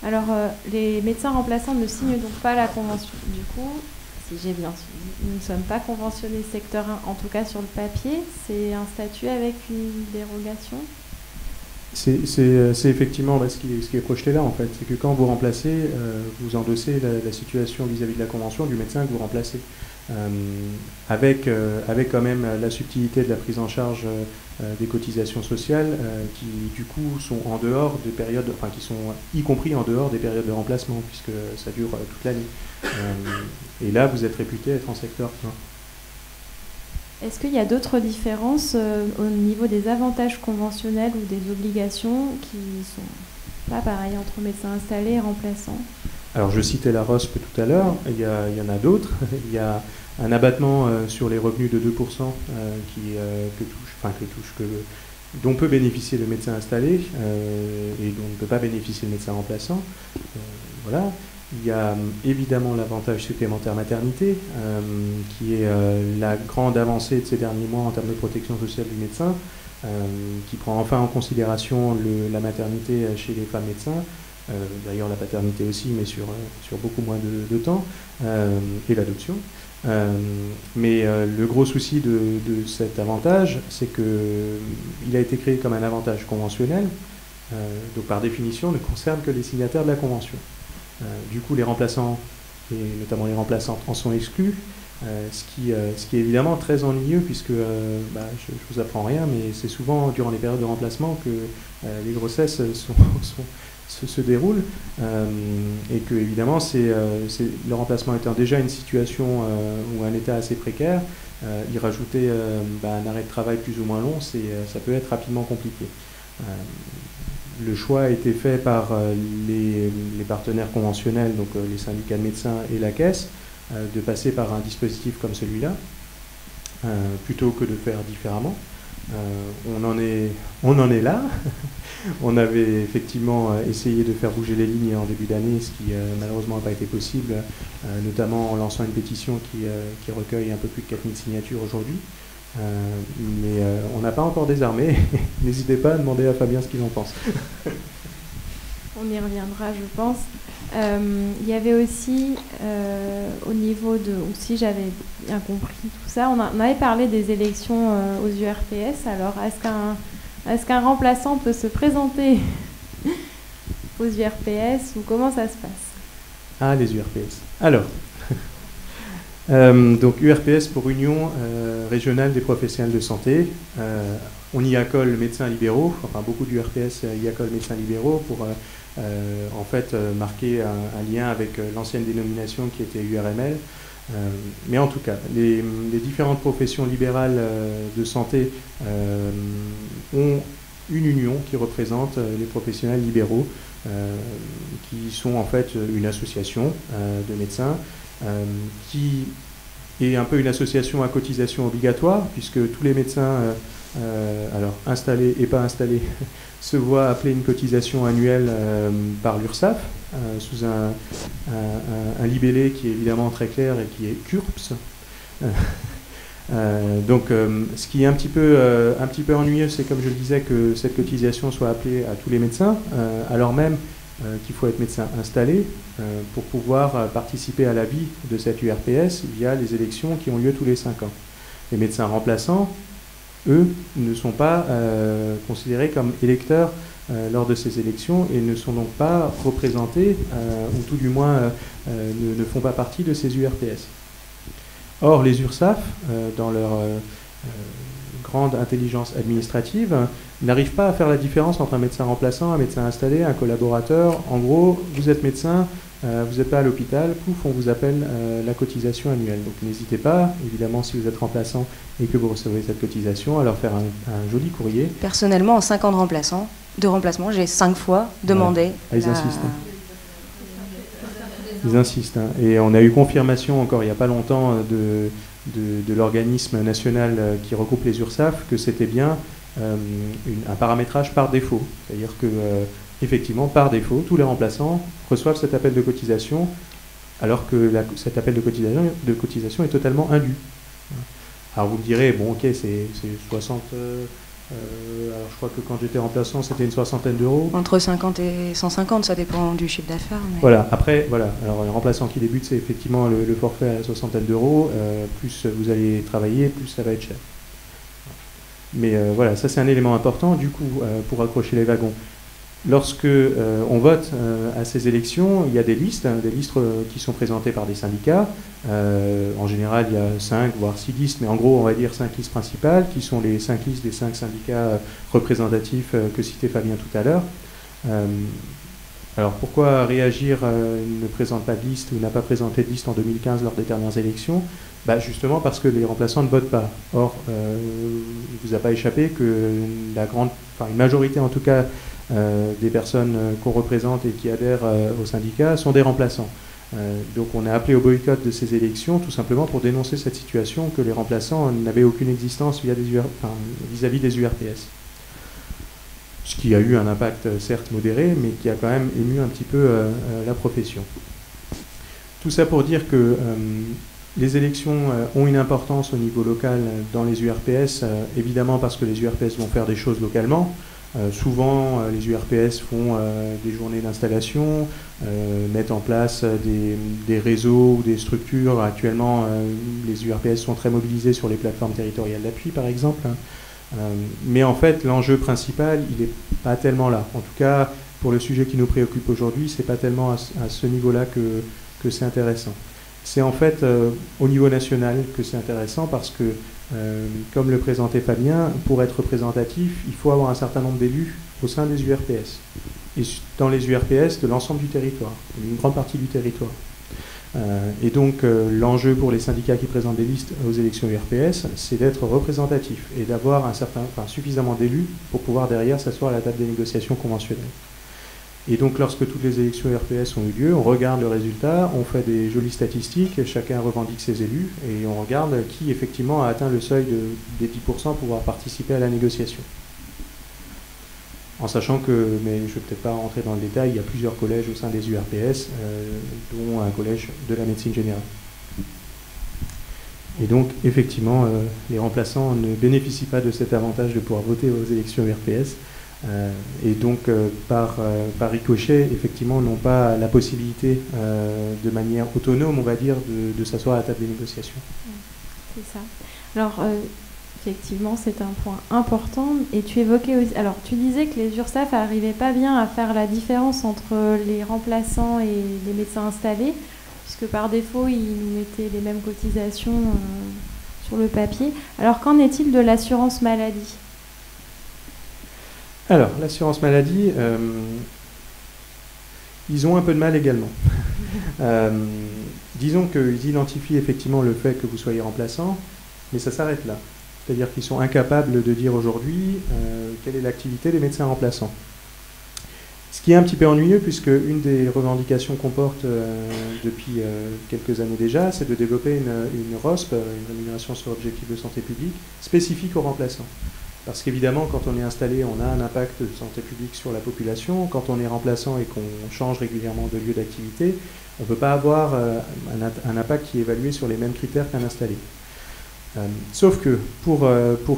Alors, les médecins remplaçants ne signent donc pas la convention. Du coup, si j'ai bien suivi, nous ne sommes pas conventionnés secteur 1, en tout cas sur le papier. C'est un statut avec une dérogation. C'est effectivement ce qui est projeté là, en fait. C'est que quand vous remplacez, vous endossez la situation vis-à-vis de la convention du médecin que vous remplacez. Avec quand même la subtilité de la prise en charge des cotisations sociales qui du coup sont en dehors des périodes, enfin qui sont y compris en dehors des périodes de remplacement puisque ça dure toute l'année. Et là vous êtes réputé être en secteur 1. Est-ce qu'il y a d'autres différences au niveau des avantages conventionnels ou des obligations qui sont pas pareilles entre médecins installés et remplaçants? Alors je citais la ROSP tout à l'heure, il y en a d'autres. Il y a un abattement sur les revenus de 2% dont peut bénéficier le médecin installé et dont ne peut pas bénéficier le médecin remplaçant. Voilà. Il y a évidemment l'avantage supplémentaire maternité, qui est la grande avancée de ces derniers mois en termes de protection sociale du médecin, qui prend enfin en considération la maternité chez les femmes médecins. D'ailleurs la paternité aussi, mais sur beaucoup moins de temps, et l'adoption. Mais le gros souci de cet avantage, c'est qu'il a été créé comme un avantage conventionnel, donc par définition ne concerne que les signataires de la convention. Du coup les remplaçants, et notamment les remplaçantes, en sont exclus, ce qui est évidemment très ennuyeux puisque, je vous apprends rien, mais c'est souvent durant les périodes de remplacement que les grossesses se déroulent et que évidemment le remplacement étant déjà une situation ou un état assez précaire, y rajouter un arrêt de travail plus ou moins long, ça peut être rapidement compliqué. Le choix a été fait par les partenaires conventionnels, donc les syndicats de médecins et la caisse, de passer par un dispositif comme celui-là, plutôt que de faire différemment. On en est là. On avait effectivement essayé de faire bouger les lignes en début d'année, ce qui malheureusement n'a pas été possible, notamment en lançant une pétition qui recueille un peu plus de 4000 signatures aujourd'hui. Mais on n'a pas encore désarmé. N'hésitez pas à demander à Fabien ce qu'il en pense. on y reviendra, je pense. Il y avait aussi, au niveau de, ou si j'avais bien compris tout ça, on avait parlé des élections aux URPS. Alors, est-ce qu'un remplaçant peut se présenter aux URPS ou comment ça se passe? Ah, les URPS. Alors, donc URPS pour Union régionale des professionnels de santé. On y accole médecins libéraux, enfin beaucoup d'URPS y accolent médecins libéraux pour en fait marquer un lien avec l'ancienne dénomination qui était URML. Mais en tout cas, les différentes professions libérales de santé ont une union qui représente les professionnels libéraux, qui sont en fait une association de médecins qui est un peu une association à cotisation obligatoire, puisque tous les médecins, alors installés et pas installés, se voient appeler une cotisation annuelle par l'URSSAF, sous un libellé qui est évidemment très clair et qui est CURPS. Donc, ce qui est un petit peu ennuyeux, c'est, comme je le disais, que cette cotisation soit appelée à tous les médecins, alors même qu'il faut être médecin installé pour pouvoir participer à la vie de cette URPS via les élections qui ont lieu tous les 5 ans. Les médecins remplaçants, eux, ne sont pas considérés comme électeurs lors de ces élections et ne sont donc pas représentés, ou tout du moins ne font pas partie de ces URPS. Or, les URSSAF, dans leur grande intelligence administrative, n'arrivent pas à faire la différence entre un médecin remplaçant, un médecin installé, un collaborateur. En gros, vous êtes médecin, vous n'êtes pas à l'hôpital, pouf, on vous appelle la cotisation annuelle. Donc n'hésitez pas, évidemment, si vous êtes remplaçant et que vous recevez cette cotisation, à leur faire un joli courrier. Personnellement, en 5 ans de remplacement, j'ai 5 fois demandé. Ah, ils insistent. Ils insistent. Et on a eu confirmation encore il n'y a pas longtemps de l'organisme national qui regroupe les URSSAF que c'était bien un paramétrage par défaut. C'est-à-dire que, effectivement, par défaut, tous les remplaçants reçoivent cet appel de cotisation, alors que cet appel de cotisation est totalement indu. Alors vous me direz, bon ok, c'est 60... alors je crois que quand j'étais remplaçant, c'était une 60aine d'euros. Entre 50 et 150, ça dépend du chiffre d'affaires. Mais... Voilà, après, voilà. Alors, les remplaçants qui débutent, c'est effectivement le forfait à la 60aine d'euros. Plus vous allez travailler, plus ça va être cher. Mais voilà, ça c'est un élément important, du coup, pour accrocher les wagons. Lorsque on vote à ces élections, il y a des listes qui sont présentées par des syndicats. En général, il y a 5 voire 6 listes, mais en gros, on va dire 5 listes principales, qui sont les 5 listes des 5 syndicats représentatifs que citait Fabien tout à l'heure. Alors, pourquoi Réagir ne présente pas de liste ou n'a pas présenté de liste en 2015 lors des dernières élections? Justement parce que les remplaçants ne votent pas. Or, il ne vous a pas échappé que une majorité en tout cas, des personnes qu'on représente et qui adhèrent au syndicat sont des remplaçants. Donc on a appelé au boycott de ces élections tout simplement pour dénoncer cette situation que les remplaçants n'avaient aucune existence vis-à-vis des URPS. Ce qui a eu un impact certes modéré, mais qui a quand même ému un petit peu la profession. Tout ça pour dire que les élections ont une importance au niveau local dans les URPS, évidemment parce que les URPS vont faire des choses localement. Souvent, les URPS font des journées d'installation, mettent en place des réseaux ou des structures. Actuellement, les URPS sont très mobilisés sur les plateformes territoriales d'appui, par exemple. Mais en fait, l'enjeu principal, il n'est pas tellement là. En tout cas, pour le sujet qui nous préoccupe aujourd'hui, ce n'est pas tellement à ce niveau-là que c'est intéressant. C'est en fait au niveau national que c'est intéressant parce que, comme le présentait Fabien, pour être représentatif, il faut avoir un certain nombre d'élus au sein des URPS. Et dans les URPS, de l'ensemble du territoire, une grande partie du territoire. Et donc, l'enjeu pour les syndicats qui présentent des listes aux élections URPS, c'est d'être représentatif et d'avoir suffisamment d'élus pour pouvoir derrière s'asseoir à la table des négociations conventionnelles. Et donc, lorsque toutes les élections URPS ont eu lieu, on regarde le résultat, on fait des jolies statistiques, chacun revendique ses élus, et on regarde qui, effectivement, a atteint le seuil des 10% pour pouvoir participer à la négociation. En sachant que, mais je ne vais peut-être pas rentrer dans le détail, il y a plusieurs collèges au sein des URPS, dont un collège de la médecine générale. Et donc, effectivement, les remplaçants ne bénéficient pas de cet avantage de pouvoir voter aux élections URPS, Et donc, par ricochet, effectivement, n'ont pas la possibilité, de manière autonome, on va dire, de s'asseoir à la table des négociations. C'est ça. Alors, effectivement, c'est un point important. Et tu évoquais aussi, alors tu disais que les URSSAF n'arrivaient pas bien à faire la différence entre les remplaçants et les médecins installés, puisque par défaut, ils nous mettaient les mêmes cotisations sur le papier. Alors, qu'en est-il de l'assurance maladie ? Alors, l'assurance maladie, ils ont un peu de mal également. Disons qu'ils identifient effectivement le fait que vous soyez remplaçant, mais ça s'arrête là. C'est-à-dire qu'ils sont incapables de dire aujourd'hui quelle est l'activité des médecins remplaçants. Ce qui est un petit peu ennuyeux, puisque une des revendications qu'on porte depuis quelques années déjà, c'est de développer une ROSP, une rémunération sur objectif de santé publique, spécifique aux remplaçants. Parce qu'évidemment, quand on est installé, on a un impact de santé publique sur la population. Quand on est remplaçant et qu'on change régulièrement de lieu d'activité, on ne peut pas avoir un impact qui est évalué sur les mêmes critères qu'un installé. Sauf que pour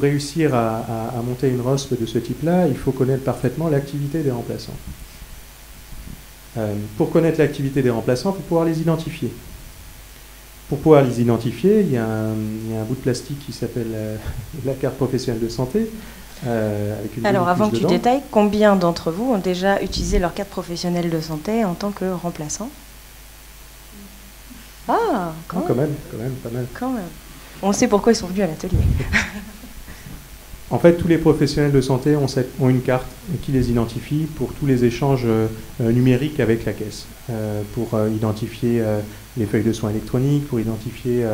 réussir à monter une ROSP de ce type-là, il faut connaître parfaitement l'activité des remplaçants. Pour connaître l'activité des remplaçants, il faut pouvoir les identifier. Pour pouvoir les identifier, il y a un bout de plastique qui s'appelle la carte professionnelle de santé. Avec une Alors, avant que tu dedans. détailles, combien d'entre vous ont déjà utilisé leur carte professionnelle de santé en tant que remplaçant? Ah, quand même, pas mal. Quand même. On sait pourquoi ils sont venus à l'atelier. En fait, tous les professionnels de santé ont une carte qui les identifie pour tous les échanges numériques avec la caisse, pour identifier les feuilles de soins électroniques, pour identifier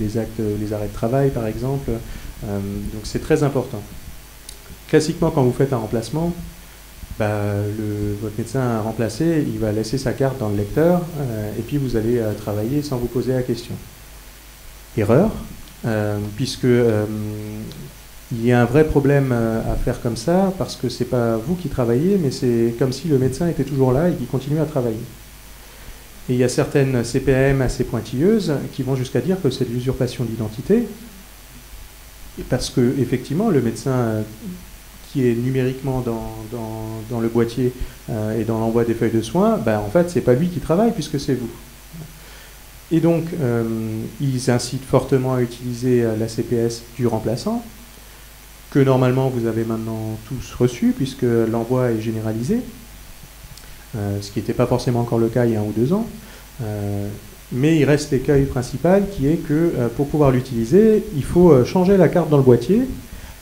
les actes, les arrêts de travail, par exemple. Donc c'est très important. Classiquement, quand vous faites un remplacement, votre médecin remplacé, il va laisser sa carte dans le lecteur, et puis vous allez travailler sans vous poser la question. Erreur, puisque il y a un vrai problème à faire comme ça, parce que c'est pas vous qui travaillez, mais c'est comme si le médecin était toujours là et qu'il continue à travailler. Et il y a certaines CPAM assez pointilleuses qui vont jusqu'à dire que c'est de l'usurpation d'identité, parce que effectivement, le médecin qui est numériquement dans le boîtier et dans l'envoi des feuilles de soins, en fait, c'est pas lui qui travaille, puisque c'est vous. Et donc, ils incitent fortement à utiliser la CPS du remplaçant, que normalement vous avez maintenant tous reçu, puisque l'envoi est généralisé, ce qui n'était pas forcément encore le cas il y a 1 ou 2 ans. Mais il reste l'écueil principal qui est que pour pouvoir l'utiliser, il faut changer la carte dans le boîtier,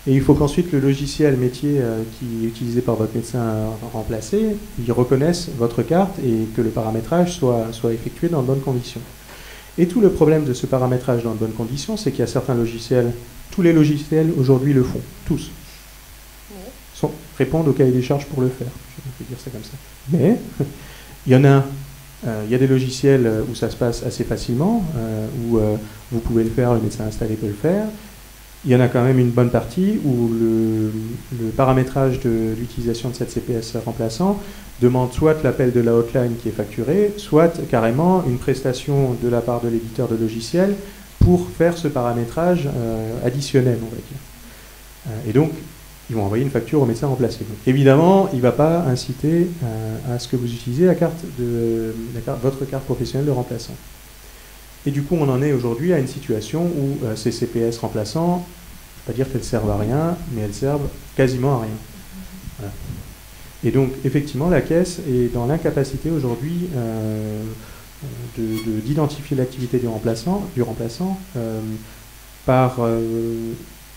et il faut qu'ensuite le logiciel métier qui est utilisé par votre médecin remplacé, il reconnaisse votre carte et que le paramétrage soit effectué dans de bonnes conditions. Et tout le problème de ce paramétrage dans de bonnes conditions, c'est qu'il y a certains logiciels, tous les logiciels aujourd'hui le font, tous. Répondent au cahier des charges pour le faire, je vais dire ça comme ça. Mais il y a des logiciels où ça se passe assez facilement, où vous pouvez le faire, le médecin installé peut le faire. Il y en a quand même une bonne partie où le paramétrage de l'utilisation de cette CPS remplaçant demande soit l'appel de la hotline qui est facturé, soit carrément une prestation de la part de l'éditeur de logiciel pour faire ce paramétrage additionnel, on va dire. Et donc, ils vont envoyer une facture au médecin remplacé. Donc, évidemment, il ne va pas inciter à ce que vous utilisiez votre carte professionnelle de remplaçant. Et du coup, on en est aujourd'hui à une situation où ces CPS remplaçants, je ne vais pas dire qu'elles servent à rien, mais elles servent quasiment à rien. Voilà. Et donc, effectivement, la caisse est dans l'incapacité aujourd'hui d'identifier l'activité du remplaçant par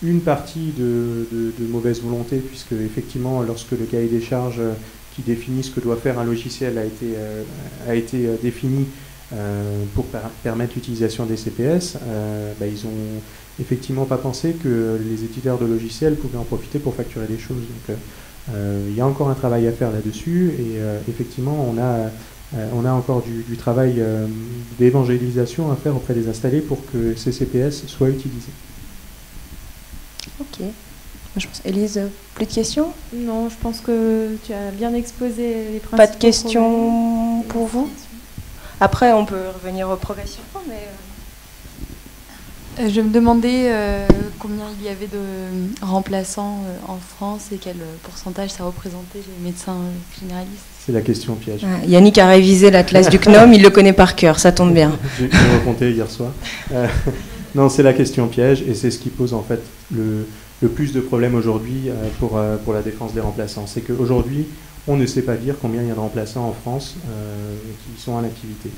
une partie de mauvaise volonté, puisque effectivement, lorsque le cahier des charges qui définit ce que doit faire un logiciel a été défini pour permettre l'utilisation des CPS, ils n'ont effectivement pas pensé que les éditeurs de logiciels pouvaient en profiter pour facturer des choses. Donc, il y a encore un travail à faire là-dessus, et effectivement, on a encore du travail d'évangélisation à faire auprès des installés pour que ces CPS soient utilisés. Ok. Je pense, Élise, plus de questions? Non, je pense que tu as bien exposé les principes. Pas de questions pour vous? Après, on peut revenir progressivement, mais... Je me demandais combien il y avait de remplaçants en France et quel pourcentage ça représentait les médecins généralistes. C'est la question piège. Ah, Yannick a révisé l'atlas du CNOM, il le connaît par cœur, ça tombe bien. J'ai raconté hier soir. Non, c'est la question piège et c'est ce qui pose en fait le plus de problèmes aujourd'hui pour la défense des remplaçants. C'est qu'aujourd'hui, on ne sait pas dire combien il y a de remplaçants en France qui sont en activité.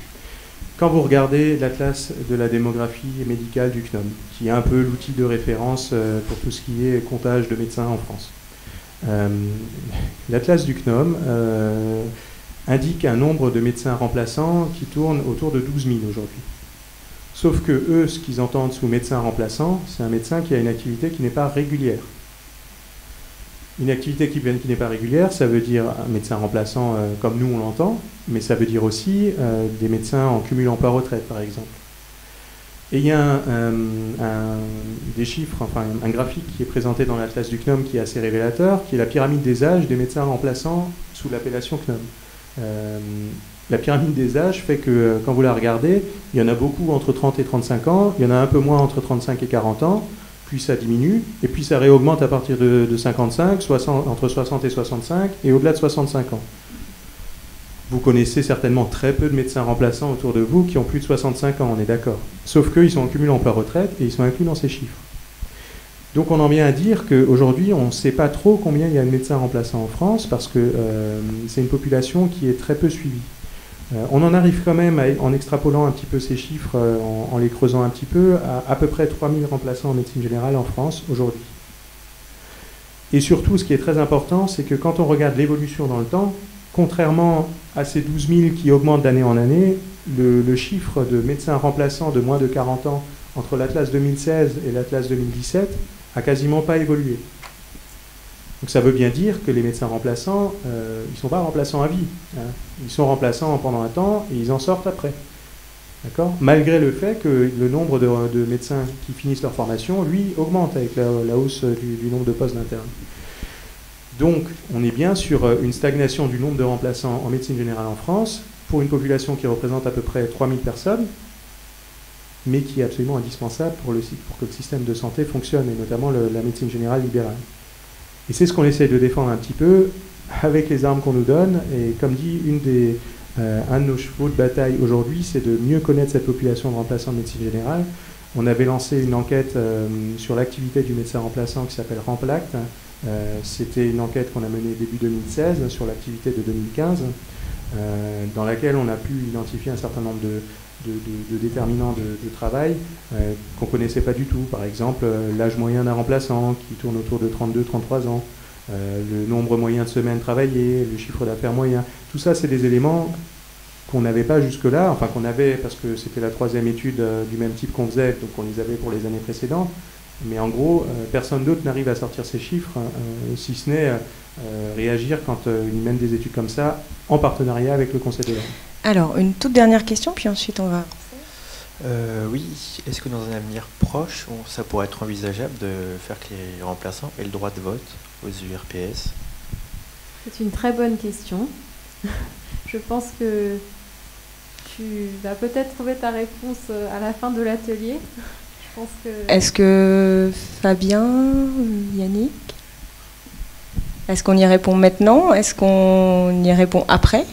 Quand vous regardez l'atlas de la démographie médicale du CNOM, qui est un peu l'outil de référence pour tout ce qui est comptage de médecins en France, l'atlas du CNOM indique un nombre de médecins remplaçants qui tourne autour de 12 000 aujourd'hui. Sauf que eux, ce qu'ils entendent sous médecin remplaçant, c'est un médecin qui a une activité qui n'est pas régulière. Une activité qui n'est pas régulière, ça veut dire un médecin remplaçant comme nous on l'entend, mais ça veut dire aussi des médecins en cumul emploi-retraite, par exemple. Et il y a des chiffres, enfin un graphique qui est présenté dans l'atlas du CNOM qui est assez révélateur, qui est la pyramide des âges des médecins remplaçants sous l'appellation CNOM. La pyramide des âges fait que quand vous la regardez, il y en a beaucoup entre 30 et 35 ans, il y en a un peu moins entre 35 et 40 ans, puis ça diminue, et puis ça réaugmente à partir de 55, entre 60 et 65, et au-delà de 65 ans. Vous connaissez certainement très peu de médecins remplaçants autour de vous qui ont plus de 65 ans, on est d'accord. Sauf qu'ils sont en cumul emploi-retraite et ils sont inclus dans ces chiffres. Donc on en vient à dire qu'aujourd'hui, on ne sait pas trop combien il y a de médecins remplaçants en France, parce que c'est une population qui est très peu suivie. On en arrive quand même, en extrapolant un petit peu ces chiffres, en les creusant un petit peu, à peu près 3000 remplaçants en médecine générale en France aujourd'hui. Et surtout, ce qui est très important, c'est que quand on regarde l'évolution dans le temps, contrairement à ces 12 000 qui augmentent d'année en année, le chiffre de médecins remplaçants de moins de 40 ans entre l'Atlas 2016 et l'Atlas 2017 a quasiment pas évolué. Donc ça veut bien dire que les médecins remplaçants, ils ne sont pas remplaçants à vie. Hein. Ils sont remplaçants pendant un temps et ils en sortent après. D'accord ? Malgré le fait que le nombre de médecins qui finissent leur formation, lui, augmente avec la hausse du nombre de postes d'internes. Donc on est bien sur une stagnation du nombre de remplaçants en médecine générale en France, pour une population qui représente à peu près 3000 personnes, mais qui est absolument indispensable pour que le système de santé fonctionne, et notamment la médecine générale libérale. Et c'est ce qu'on essaie de défendre un petit peu avec les armes qu'on nous donne. Et comme dit, un de nos chevaux de bataille aujourd'hui, c'est de mieux connaître cette population de remplaçants de médecine générale. On avait lancé une enquête sur l'activité du médecin remplaçant qui s'appelle Remplact. C'était une enquête qu'on a menée début 2016 sur l'activité de 2015, dans laquelle on a pu identifier un certain nombre de déterminants de travail qu'on ne connaissait pas du tout. Par exemple, l'âge moyen d'un remplaçant qui tourne autour de 32-33 ans, le nombre moyen de semaines travaillées, le chiffre d'affaires moyen. Tout ça, c'est des éléments qu'on n'avait pas jusque-là, enfin qu'on avait parce que c'était la 3e étude du même type qu'on faisait, donc on les avait pour les années précédentes. Mais en gros, personne d'autre n'arrive à sortir ces chiffres, si ce n'est réagir quand ils mènent des études comme ça, en partenariat avec le Conseil de l'Ordre. Alors, une toute dernière question, puis ensuite on va... Oui, est-ce que dans un avenir proche, ça pourrait être envisageable de faire que les remplaçants aient le droit de vote aux URPS? C'est une très bonne question. Je pense que tu vas peut-être trouver ta réponse à la fin de l'atelier. Est-ce que Fabien, Yannick, est-ce qu'on y répond maintenant? Est-ce qu'on y répond après?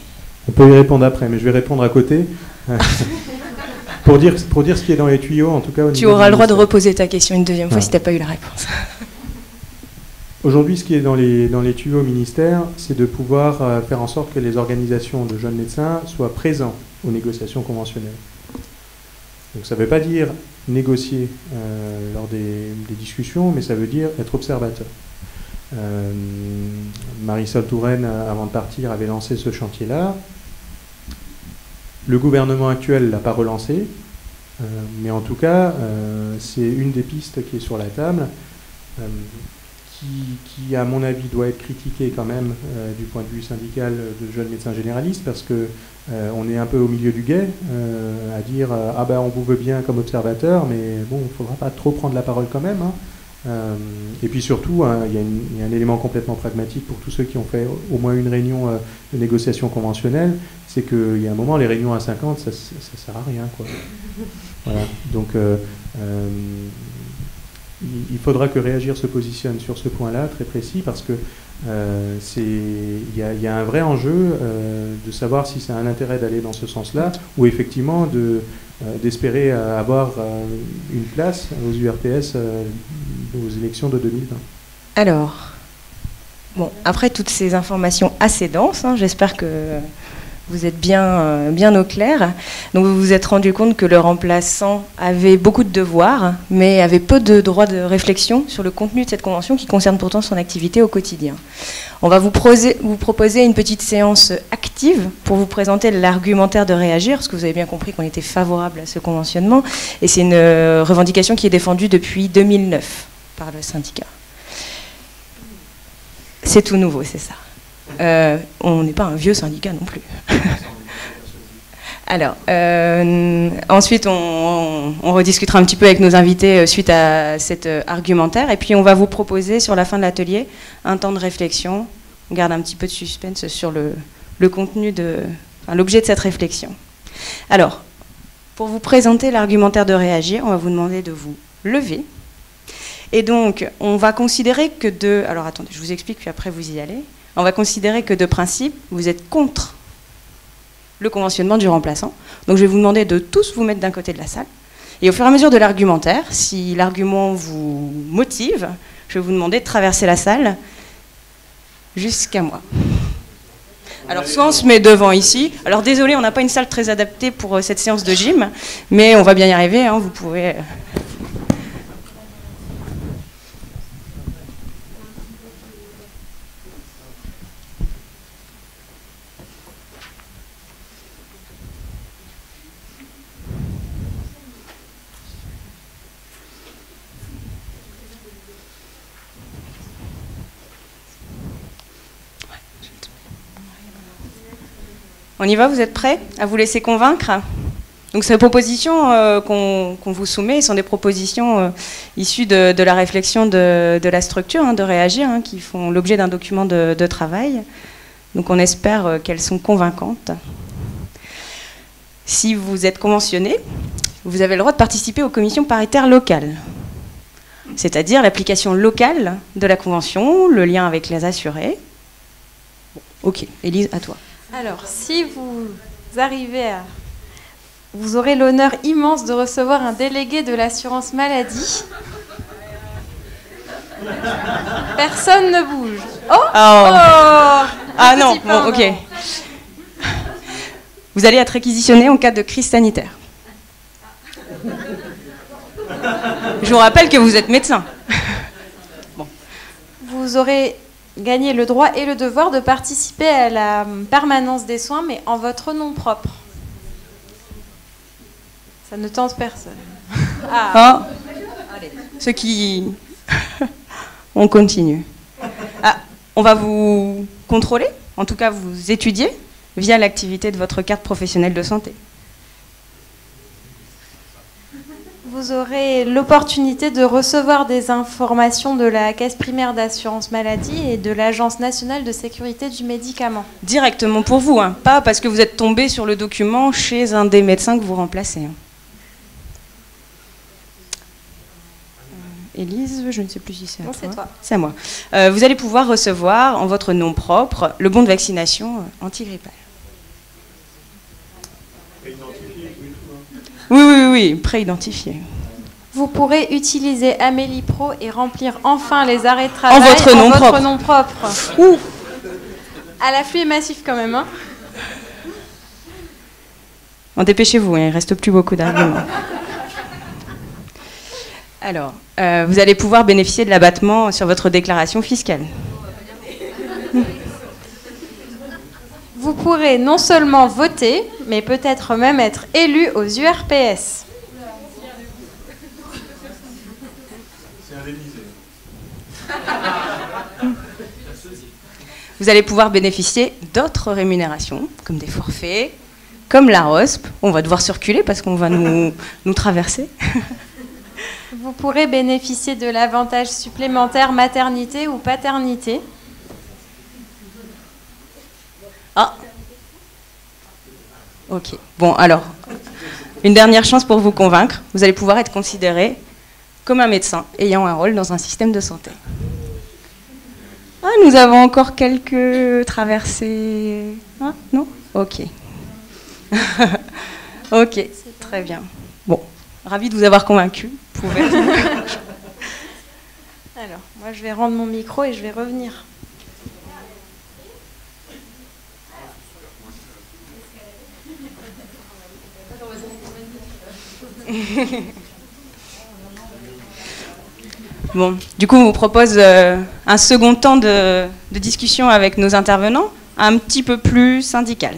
On peut y répondre après, mais je vais répondre à côté. pour dire ce qui est dans les tuyaux, en tout cas. Tu auras le droit de reposer ta question une deuxième fois si tu n'as pas eu la réponse. Aujourd'hui, ce qui est dans les tuyaux au ministère, c'est de pouvoir faire en sorte que les organisations de jeunes médecins soient présents aux négociations conventionnelles. Donc ça ne veut pas dire négocier lors des discussions, mais ça veut dire être observateur. Marisol Touraine, avant de partir, avait lancé ce chantier-là. Le gouvernement actuel ne l'a pas relancé, mais en tout cas, c'est une des pistes qui est sur la table, qui, à mon avis, doit être critiquée quand même du point de vue syndical de jeunes médecins généralistes, parce que on est un peu au milieu du guet, à dire ah ben on vous veut bien comme observateur, mais bon, il ne faudra pas trop prendre la parole quand même. Hein. Et puis surtout, hein, il y a un élément complètement pragmatique pour tous ceux qui ont fait au moins une réunion de négociation conventionnelle, c'est qu'il y a un moment, les réunions à 50, ça sert à rien, quoi. Voilà. Donc, il faudra que Réagir se positionne sur ce point-là, très précis, parce que il y a un vrai enjeu de savoir si ça a un intérêt d'aller dans ce sens-là, ou effectivement d'espérer avoir une place aux URPS aux élections de 2020. Alors, bon, après toutes ces informations assez denses, hein, j'espère que vous êtes bien au clair. Donc vous vous êtes rendu compte que le remplaçant avait beaucoup de devoirs, mais avait peu de droits de réflexion sur le contenu de cette convention qui concerne pourtant son activité au quotidien. On va vous proposer une petite séance active pour vous présenter l'argumentaire de Réagir, parce que vous avez bien compris qu'on était favorable à ce conventionnement, et c'est une revendication qui est défendue depuis 2009 par le syndicat. C'est tout nouveau, c'est ça. On n'est pas un vieux syndicat non plus. Alors, ensuite, on rediscutera un petit peu avec nos invités suite à cet argumentaire. Et puis, on va vous proposer, sur la fin de l'atelier, un temps de réflexion. On garde un petit peu de suspense sur le contenu l'objet de cette réflexion. Alors, pour vous présenter l'argumentaire de Réagir, on va vous demander de vous lever. Et donc, on va considérer que alors, attendez, je vous explique, puis après, vous y allez. On va considérer que de principe, vous êtes contre le conventionnement du remplaçant. Donc je vais vous demander de tous vous mettre d'un côté de la salle. Et au fur et à mesure de l'argumentaire, si l'argument vous motive, je vais vous demander de traverser la salle jusqu'à moi. Alors soit on se met devant ici. Alors désolé, on n'a pas une salle très adaptée pour cette séance de gym, mais on va bien y arriver, hein, vous pouvez... On y va, vous êtes prêts à vous laisser convaincre? Donc ces propositions qu'on vous soumet sont des propositions issues de la réflexion de la structure, hein, de Réagir, hein, qui font l'objet d'un document de travail. Donc on espère qu'elles sont convaincantes. Si vous êtes conventionné, vous avez le droit de participer aux commissions paritaires locales, c'est-à-dire l'application locale de la convention, le lien avec les assurés. Bon, ok, Élise, à toi. Alors, si vous arrivez à... Vous aurez l'honneur immense de recevoir un délégué de l'assurance maladie. Personne ne bouge. Oh, Ah non, bon, ok. Vous allez être réquisitionné en cas de crise sanitaire. Je vous rappelle que vous êtes médecin. Bon. Vous aurez gagné le droit et le devoir de participer à la permanence des soins, mais en votre nom propre. Ça ne tente personne. Ah. Allez. Ceux qui... On continue. On va vous contrôler, en tout cas vous étudier, via l'activité de votre carte professionnelle de santé. Vous aurez l'opportunité de recevoir des informations de la Caisse primaire d'assurance maladie et de l'Agence nationale de sécurité du médicament. Directement pour vous, hein, pas parce que vous êtes tombé sur le document chez un des médecins que vous remplacez. Hein. Élise, je ne sais plus si c'est à toi. C'est toi. C'est à moi. Vous allez pouvoir recevoir en votre nom propre le bon de vaccination antigrippale. Oui, préidentifié. Vous pourrez utiliser Amélie Pro et remplir enfin les arrêts de travail en votre nom propre. Ouh. À l'afflux est massif quand même. Hein. Bon, dépêchez-vous, hein, il ne reste plus beaucoup d'arguments. Alors, vous allez pouvoir bénéficier de l'abattement sur votre déclaration fiscale. Vous pourrez non seulement voter, mais peut-être même être élu aux URPS. C'est indemnisé. Vous allez pouvoir bénéficier d'autres rémunérations, comme des forfaits, comme la ROSP. On va devoir circuler parce qu'on va nous traverser. vous pourrez bénéficier de l'avantage supplémentaire maternité ou paternité. Ah. Ok. Bon, alors, une dernière chance pour vous convaincre. Vous allez pouvoir être considéré comme un médecin ayant un rôle dans un système de santé. Ah, nous avons encore quelques traversées. Ah, non ? Ok. Ok, très bien. Bon, ravi de vous avoir convaincu. Vous pouvez... Alors, moi je vais rendre mon micro et je vais revenir. Bon, du coup, on vous propose un second temps de discussion avec nos intervenants, un petit peu plus syndical.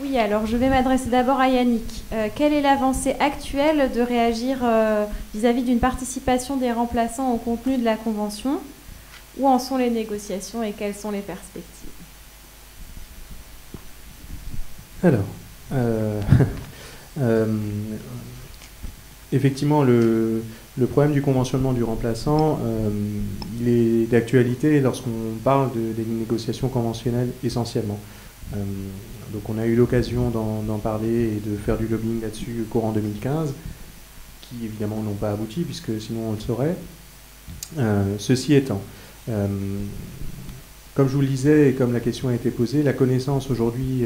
Oui, alors je vais m'adresser d'abord à Yannick. Quelle est l'avancée actuelle de réagir vis-à-vis d'une participation des remplaçants au contenu de la Convention? Où en sont les négociations et quelles sont les perspectives? Alors, effectivement, le problème du conventionnement du remplaçant, il est d'actualité lorsqu'on parle des négociations conventionnelles essentiellement. Donc on a eu l'occasion d'en parler et de faire du lobbying là-dessus courant 2015, qui évidemment n'ont pas abouti, puisque sinon on le saurait. Ceci étant, comme je vous le disais et comme la question a été posée, la connaissance aujourd'hui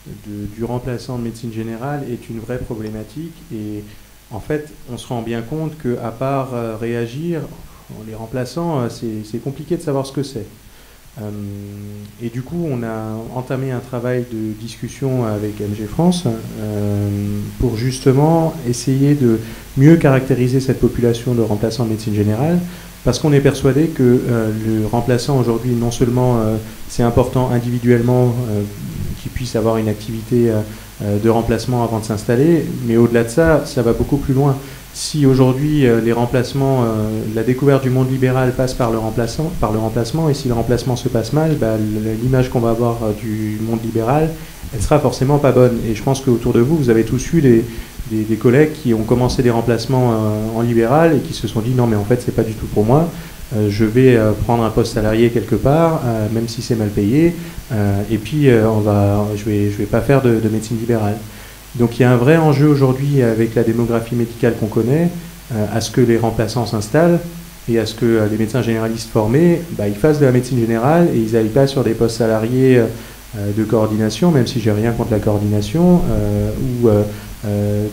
du remplaçant de médecine générale est une vraie problématique, et en fait on se rend bien compte qu'à part réagir, les remplaçants, c'est compliqué de savoir ce que c'est. Et du coup, on a entamé un travail de discussion avec MG France pour justement essayer de mieux caractériser cette population de remplaçants de médecine générale, parce qu'on est persuadé que le remplaçant aujourd'hui, non seulement c'est important individuellement qu'il puisse avoir une activité de remplacement avant de s'installer, mais au-delà de ça, ça va beaucoup plus loin. Si aujourd'hui les remplacements, la découverte du monde libéral passe par le remplacement, et si le remplacement se passe mal, l'image qu'on va avoir du monde libéral, elle sera forcément pas bonne. Et je pense qu'autour de vous, vous avez tous eu des collègues qui ont commencé des remplacements en libéral et qui se sont dit non mais en fait c'est pas du tout pour moi, je vais prendre un poste salarié quelque part, même si c'est mal payé, et puis je vais pas faire de médecine libérale. Donc il y a un vrai enjeu aujourd'hui avec la démographie médicale qu'on connaît, à ce que les remplaçants s'installent et à ce que les médecins généralistes formés ils fassent de la médecine générale et ils n'aillent pas sur des postes salariés de coordination, même si j'ai rien contre la coordination, ou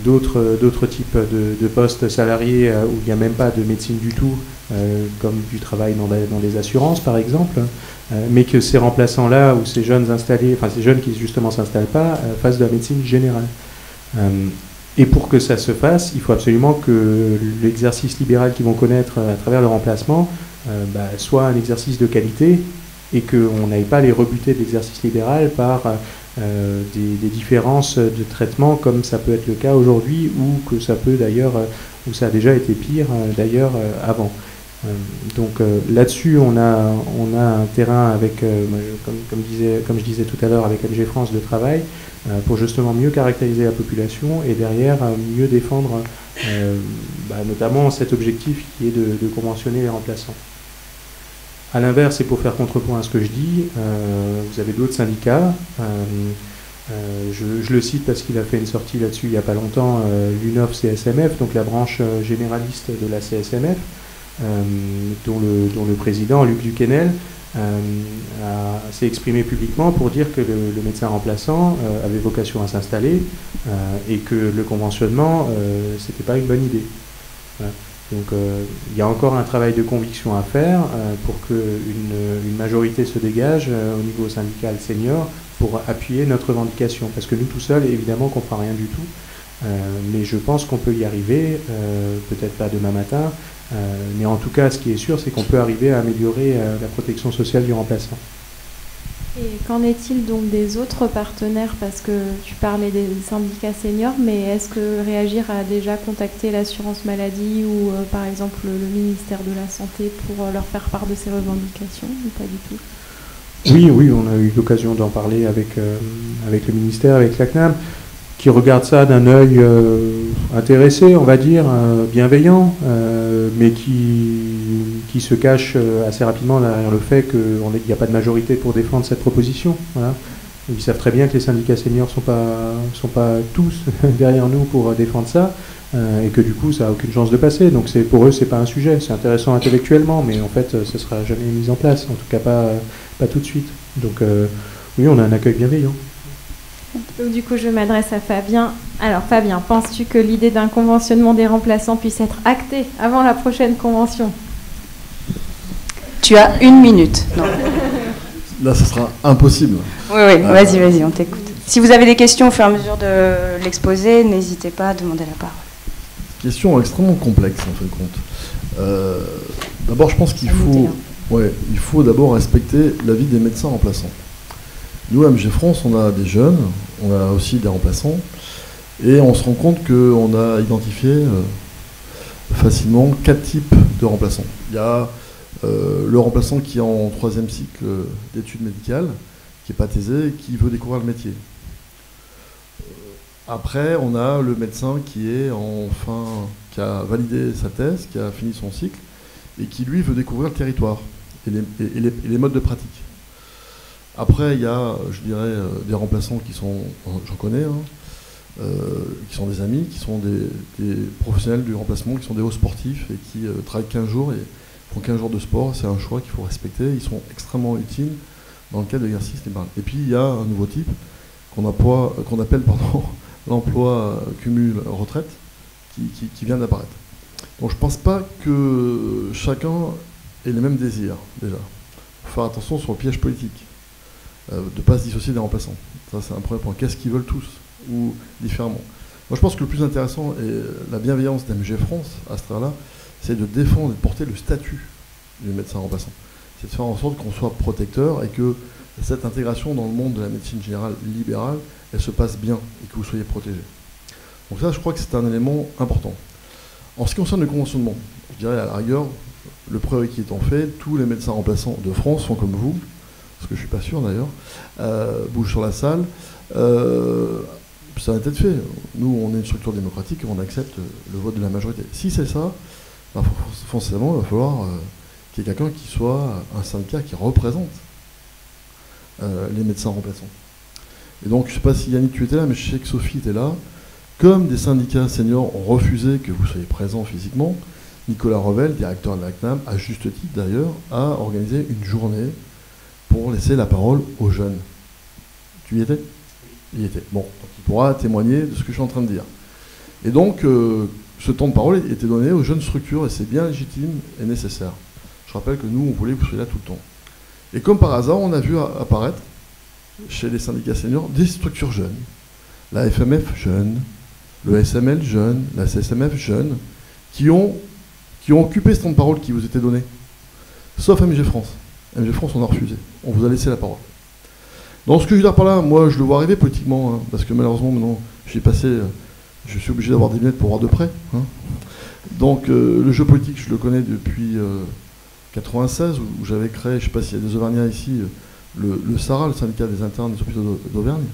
d'autres types de postes salariés où il n'y a même pas de médecine du tout, comme du travail dans des assurances par exemple, mais que ces remplaçants-là ou ces jeunes installés, enfin ces jeunes qui justement s'installent pas, fassent de la médecine générale. Et pour que ça se fasse, il faut absolument que l'exercice libéral qu'ils vont connaître à travers le remplacement soit un exercice de qualité, et qu'on n'aille pas les rebuter de l'exercice libéral par des différences de traitement comme ça peut être le cas aujourd'hui, ou que ça peut d'ailleurs, ou ça a déjà été pire d'ailleurs avant. Donc là-dessus, on a un terrain avec, comme je disais tout à l'heure, avec MG France de travail pour justement mieux caractériser la population et derrière mieux défendre notamment cet objectif qui est de conventionner les remplaçants. A l'inverse, et pour faire contrepoint à ce que je dis, vous avez d'autres syndicats. Je le cite parce qu'il a fait une sortie là-dessus il n'y a pas longtemps, l'UNOF CSMF, donc la branche généraliste de la CSMF, dont le président, Luc Duquesnel, s'est exprimé publiquement pour dire que le médecin remplaçant avait vocation à s'installer et que le conventionnement, c'était pas une bonne idée. Voilà. Donc il y a encore un travail de conviction à faire pour qu'une majorité se dégage au niveau syndical senior pour appuyer notre revendication. Parce que nous tout seuls, évidemment qu'on ne fera rien du tout, mais je pense qu'on peut y arriver, peut-être pas demain matin, mais en tout cas ce qui est sûr, c'est qu'on peut arriver à améliorer la protection sociale du remplaçant. Et qu'en est-il donc des autres partenaires? Parce que tu parlais des syndicats seniors, mais est-ce que Réagir a déjà contacté l'assurance maladie ou par exemple le ministère de la Santé pour leur faire part de ces revendications, ou pas du tout? Oui, on a eu l'occasion d'en parler avec le ministère, avec la CNAM, qui regarde ça d'un œil intéressés, on va dire, bienveillants, mais qui se cachent assez rapidement derrière le fait qu'il n'y a pas de majorité pour défendre cette proposition. Voilà. Ils savent très bien que les syndicats seniors ne sont pas tous derrière nous pour défendre ça, et que du coup ça n'a aucune chance de passer. Donc pour eux, c'est pas un sujet. C'est intéressant intellectuellement, mais en fait, ce ne sera jamais mis en place, en tout cas pas tout de suite. Donc oui, on a un accueil bienveillant. Donc, du coup, je m'adresse à Fabien. Alors Fabien, penses-tu que l'idée d'un conventionnement des remplaçants puisse être actée avant la prochaine convention? Tu as 1 minute. Non. Là, ce sera impossible. Oui, vas-y, on t'écoute. Si vous avez des questions au fur et à mesure de l'exposé, n'hésitez pas à demander la parole. Question extrêmement complexe, en fin de compte. D'abord, je pense qu'il faut d'abord respecter l'avis des médecins remplaçants. Nous, à MG France, on a des jeunes, on a aussi des remplaçants, et on se rend compte qu'on a identifié facilement 4 types de remplaçants. Il y a le remplaçant qui est en 3e cycle d'études médicales, qui n'est pas thésé et qui veut découvrir le métier. Après, on a le médecin qui a validé sa thèse, qui a fini son cycle, et qui, lui, veut découvrir le territoire et les modes de pratique. Après, il y a, je dirais, des remplaçants qui sont, j'en connais, qui sont des amis, qui sont des professionnels du remplacement, qui sont des hauts sportifs et qui travaillent 15 jours et font 15 jours de sport. C'est un choix qu'il faut respecter. Ils sont extrêmement utiles dans le cadre de l'exercice libéral. Et puis, il y a un nouveau type qu'on appelle l'emploi cumul retraite qui vient d'apparaître. Donc, je ne pense pas que chacun ait les mêmes désirs, déjà. Il faut faire attention sur le piège politique. De ne pas se dissocier des remplaçants. Ça, c'est un premier point. Qu'est-ce qu'ils veulent tous, ou différemment? Moi, je pense que le plus intéressant, et la bienveillance d'MG France, à ce travers-là, c'est de défendre et de porter le statut du médecin remplaçant. C'est de faire en sorte qu'on soit protecteur et que cette intégration dans le monde de la médecine générale libérale, elle se passe bien et que vous soyez protégés. Donc ça, je crois que c'est un élément important. En ce qui concerne le conventionnement, je dirais à la rigueur, le prérequis étant fait, tous les médecins remplaçants de France sont comme vous, parce que je ne suis pas sûr d'ailleurs, bouge sur la salle. Ça va être fait. Nous, on est une structure démocratique et on accepte le vote de la majorité. Si c'est ça, ben, forcément, il va falloir qu'il y ait quelqu'un qui soit un syndicat qui représente les médecins remplaçants. Et donc, je ne sais pas si Yannick, tu étais là, mais je sais que Sophie était là. Comme des syndicats seniors ont refusé que vous soyez présents physiquement, Nicolas Revel, directeur de la CNAM, à juste titre d'ailleurs, a organisé une journée pour laisser la parole aux jeunes. Tu y étais? Il y était. Bon, donc il pourra témoigner de ce que je suis en train de dire. Et donc, ce temps de parole était donné aux jeunes structures, et c'est bien légitime et nécessaire. Je rappelle que nous, on voulait que vous soyez là tout le temps. Et comme par hasard, on a vu apparaître, chez les syndicats seniors, des structures jeunes. La FMF jeune, le SML jeune, la CSMF jeune, qui ont occupé ce temps de parole qui vous était donné. Sauf MG France. MG France, on a refusé. On vous a laissé la parole. Donc ce que je veux dire par là, moi je le vois arriver politiquement, hein, parce que malheureusement maintenant je suis obligé d'avoir des lunettes pour voir de près. Hein. Donc le jeu politique, je le connais depuis 96, où j'avais créé, je ne sais pas s'il y a des Auvergnats ici, le SARA, le syndicat des internes des hôpitaux d'Auvergne.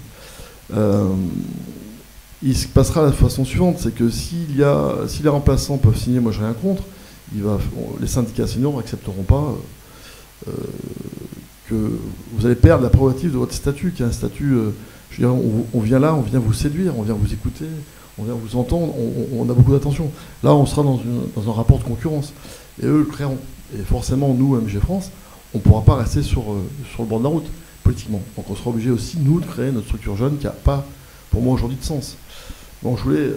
Il se passera de la façon suivante, c'est que si les remplaçants peuvent signer, moi je n'ai rien contre, les syndicats seniors n'accepteront pas que vous allez perdre la prérogative de votre statut, qui est un statut, je dirais, on vient là, on vient vous séduire, on vient vous écouter, on vient vous entendre, on a beaucoup d'attention. Là, on sera dans un rapport de concurrence, et eux le créeront. Et forcément, nous, MG France, on ne pourra pas rester sur le bord de la route, politiquement. Donc on sera obligé aussi, nous, de créer notre structure jeune qui n'a pas, pour moi, aujourd'hui, de sens. Donc je voulais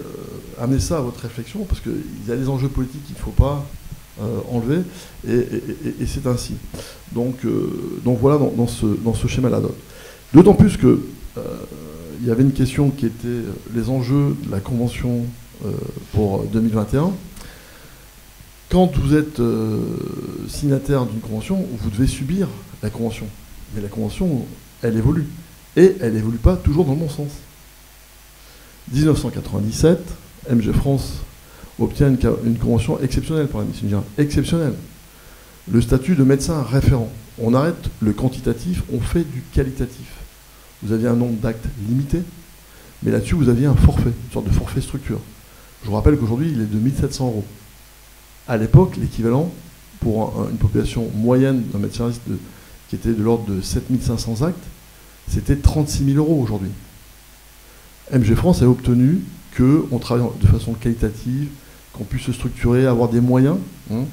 amener ça à votre réflexion, parce qu'il y a des enjeux politiques qu'il ne faut pas enlever, et c'est ainsi. Donc voilà, dans ce schéma-là. D'autant plus que il y avait une question qui était les enjeux de la convention pour 2021. Quand vous êtes signataire d'une convention, vous devez subir la convention. Mais la convention, elle évolue. Et elle n'évolue pas toujours dans le bon sens. 1997, MG France obtient une convention exceptionnelle pour la médecine générale. Exceptionnelle. Le statut de médecin référent. On arrête le quantitatif, on fait du qualitatif. Vous aviez un nombre d'actes limité, mais là-dessus, vous aviez un forfait, une sorte de forfait structure. Je vous rappelle qu'aujourd'hui, il est de 1 700 €. À l'époque, l'équivalent pour une population moyenne d'un médecin généraliste qui était de l'ordre de 7 500 actes, c'était 36 000 € aujourd'hui. MG France a obtenu qu'on travaille de façon qualitative, qu'on puisse se structurer, avoir des moyens, hein,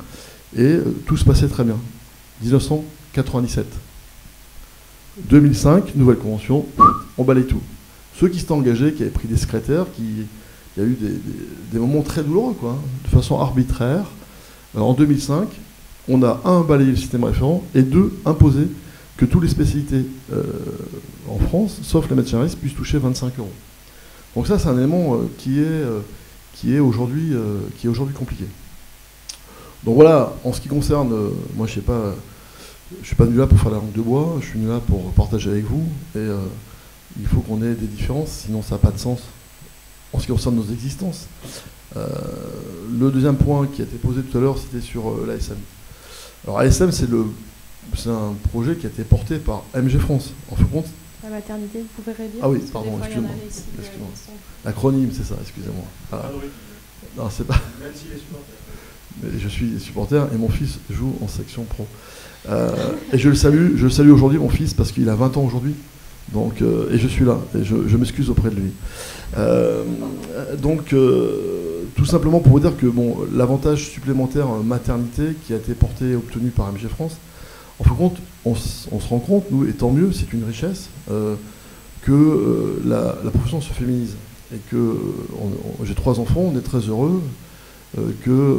et tout se passait très bien. 1997. 2005, nouvelle convention, on balaye tout. Ceux qui s'étaient engagés, qui avaient pris des secrétaires, il y a eu des moments très douloureux, quoi, hein, de façon arbitraire. Alors, en 2005, on a balayé le système référent et imposé que toutes les spécialités en France, sauf les médecins généralistes, puissent toucher 25 €. Donc ça, c'est un élément qui est aujourd'hui compliqué. Donc voilà, en ce qui concerne, moi je suis pas venu là pour faire la langue de bois, je suis venu là pour partager avec vous, et il faut qu'on ait des différences, sinon ça n'a pas de sens en ce qui concerne nos existences. Le deuxième point qui a été posé tout à l'heure, c'était sur l'ASM. Alors ASM, c'est un projet qui a été porté par MG France. En fin de compte, la maternité, vous pouvez redire? Ah oui, pardon, excusez-moi. L'acronyme, c'est ça, excusez-moi. Voilà. Non, c'est pas. Même s'il est supporter. Mais je suis supporter et mon fils joue en section pro. Et je le salue aujourd'hui, mon fils, parce qu'il a 20 ans aujourd'hui. Donc, et je suis là, et je m'excuse auprès de lui. Tout simplement pour vous dire que bon, l'avantage supplémentaire maternité qui a été obtenu par MG France, en fin de compte, on se rend compte, nous, et tant mieux, c'est une richesse, que la profession se féminise. Et que j'ai 3 enfants, on est très heureux que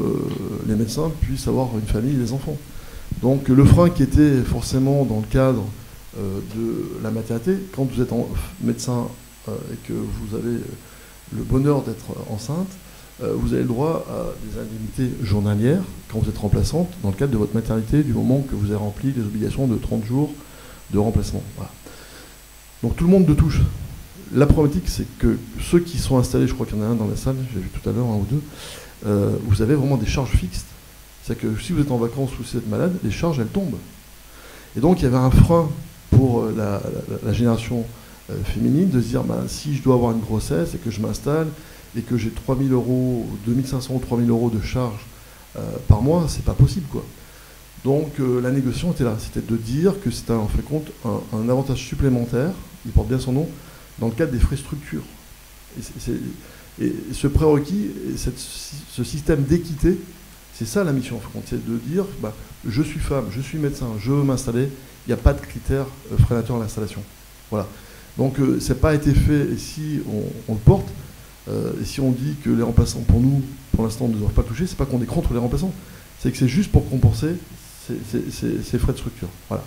les médecins puissent avoir une famille et des enfants. Donc le frein qui était forcément dans le cadre de la maternité, quand vous êtes médecin et que vous avez le bonheur d'être enceinte, vous avez le droit à des indemnités journalières quand vous êtes remplaçante dans le cadre de votre maternité du moment que vous avez rempli les obligations de 30 jours de remplacement. Voilà. Donc tout le monde le touche. La problématique, c'est que ceux qui sont installés, je crois qu'il y en a un dans la salle, j'ai vu tout à l'heure, un ou deux, vous avez vraiment des charges fixes. C'est-à-dire que si vous êtes en vacances ou si vous êtes malade, les charges, elles tombent. Et donc il y avait un frein pour la génération féminine de se dire, si je dois avoir une grossesse et que je m'installe et que j'ai 3 000 €, 2 500 ou 3 000 € de charges par mois, c'est pas possible, quoi. Donc la négociation était là, c'était de dire que c'était en fait compte un avantage supplémentaire, il porte bien son nom, dans le cadre des frais structure. Et ce prérequis, ce système d'équité, c'est ça la mission, en fait, c'est de dire, je suis femme, je suis médecin, je veux m'installer, il n'y a pas de critères freinateurs à l'installation. Voilà. Donc ça n'a pas été fait, et si on le porte, et si on dit que les remplaçants, pour nous, pour l'instant, ne doivent pas toucher, c'est pas qu'on est contre les remplaçants, c'est que c'est juste pour compenser ces frais de structure. Voilà.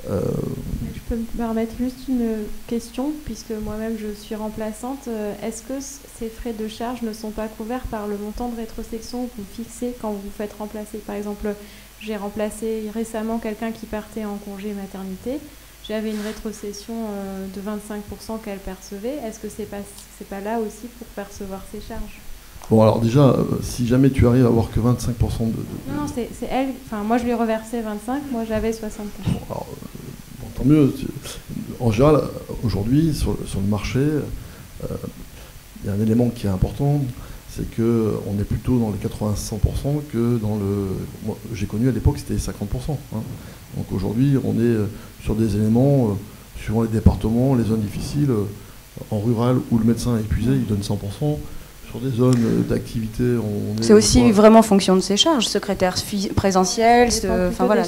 Je peux me permettre juste une question, puisque moi-même je suis remplaçante. Est-ce que ces frais de charge ne sont pas couverts par le montant de rétrospection que vous fixez quand vous vous faites remplacer? Par exemple, j'ai remplacé récemment quelqu'un qui partait en congé maternité. J'avais une rétrocession de 25% qu'elle percevait. Est-ce que c'est pas là aussi pour percevoir ces charges? Bon, alors déjà, si jamais tu arrives à avoir que 25% Non, c'est elle. Enfin, moi, je lui ai reversé 25, moi, j'avais 60%. Bon, alors, tant mieux. En général, aujourd'hui, sur le marché, il y a un élément qui est important, c'est qu'on est plutôt dans les 80-100% que dans le... Moi, j'ai connu à l'époque, c'était 50%. Hein. Donc aujourd'hui, on est sur des éléments, suivant les départements, les zones difficiles, en rural, où le médecin est épuisé, il donne 100%. Sur des zones d'activité, c'est aussi vraiment fonction de ses charges, secrétaire présentiel, enfin voilà.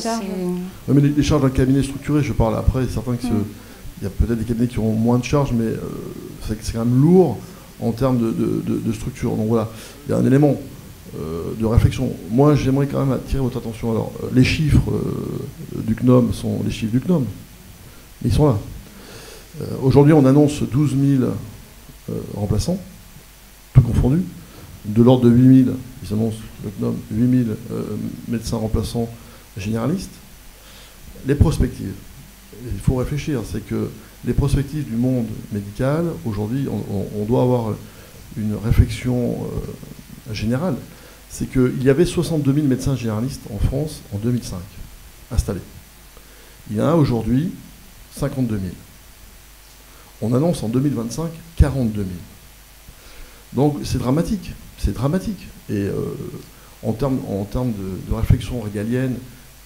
Oui, mais les charges d'un cabinet structuré, je parle après, certains il y a peut-être des cabinets qui auront moins de charges, mais c'est quand même lourd en termes de structure. Donc voilà, il y a un élément de réflexion. Moi, j'aimerais quand même attirer votre attention. Alors, les chiffres du CNOM sont les chiffres du CNOM, ils sont là. Aujourd'hui, on annonce 12 000 remplaçants, tout confondu, de l'ordre de 8 000, ils annoncent le CNOM, 8 000 médecins remplaçants généralistes. Les prospectives, il faut réfléchir, c'est que les prospectives du monde médical, aujourd'hui, on doit avoir une réflexion générale, c'est qu'il y avait 62 000 médecins généralistes en France en 2005, installés. Il y en a aujourd'hui 52 000. On annonce en 2025 42 000. Donc c'est dramatique. c'est dramatique. Et en termes de réflexion régalienne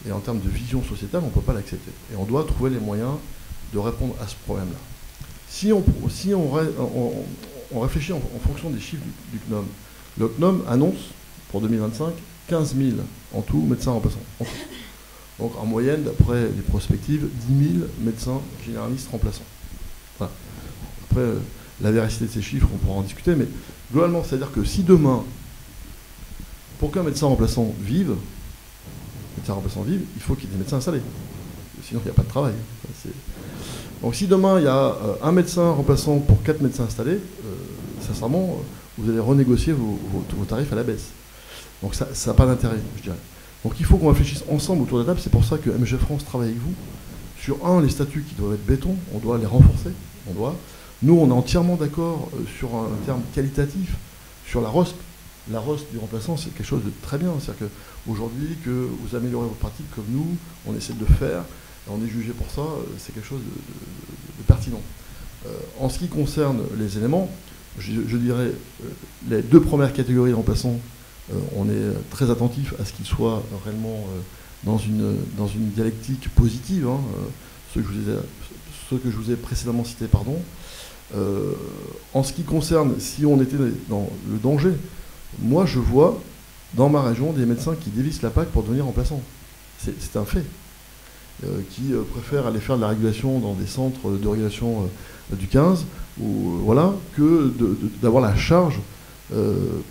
et en termes de vision sociétale, on ne peut pas l'accepter. Et on doit trouver les moyens de répondre à ce problème-là. Si on réfléchit en fonction des chiffres du CNOM, le CNOM annonce pour 2025 15 000 en tout médecins remplaçants. Donc en moyenne, d'après les prospectives, 10 000 médecins généralistes remplaçants. Voilà. Après, la véracité de ces chiffres, on pourra en discuter, mais globalement, c'est-à-dire que si demain, pour qu'un médecin remplaçant vive, il faut qu'il y ait des médecins installés. Sinon, il n'y a pas de travail. Donc si demain, il y a un médecin remplaçant pour 4 médecins installés, sincèrement, vous allez renégocier vos tarifs à la baisse. Donc ça n'a pas d'intérêt, je dirais. Donc il faut qu'on réfléchisse ensemble autour de la table. C'est pour ça que MG France travaille avec vous sur les statuts qui doivent être béton. On doit les renforcer. Nous, on est entièrement d'accord sur un terme qualitatif, sur la ROSP. La ROSP du remplaçant, c'est quelque chose de très bien. C'est-à-dire qu'aujourd'hui, que vous améliorez vos pratiques comme nous, on essaie de le faire, et on est jugé pour ça, c'est quelque chose de pertinent. En ce qui concerne les éléments, je dirais les 2 premières catégories de remplaçants, on est très attentif à ce qu'ils soient réellement dans une dialectique positive, ceux que je vous ai précédemment cités, pardon. En ce qui concerne, si on était dans le danger, moi je vois dans ma région des médecins qui dévissent la PAC pour devenir remplaçants. C'est un fait. Qui préfèrent aller faire de la régulation dans des centres de régulation du 15, que d'avoir la charge,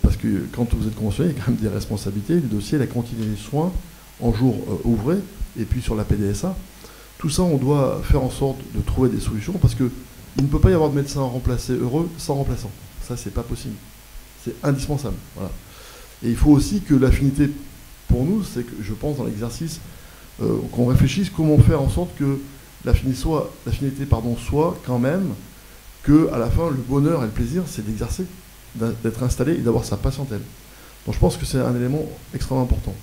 parce que quand vous êtes conventionné, il y a quand même des responsabilités, du dossier, la continuité des soins en jour ouvré, et puis sur la PDSA. Tout ça, on doit faire en sorte de trouver des solutions, parce qu'il ne peut pas y avoir de médecins remplacés heureux sans remplaçants. Ça, c'est pas possible. C'est indispensable. Voilà. Et il faut aussi que l'affinité, pour nous, c'est que, je pense, dans l'exercice, qu'on réfléchisse comment faire en sorte que l'affinité soit quand même que à la fin le bonheur et le plaisir c'est d'exercer, d'être installé et d'avoir sa patientèle. Donc je pense que c'est un élément extrêmement important.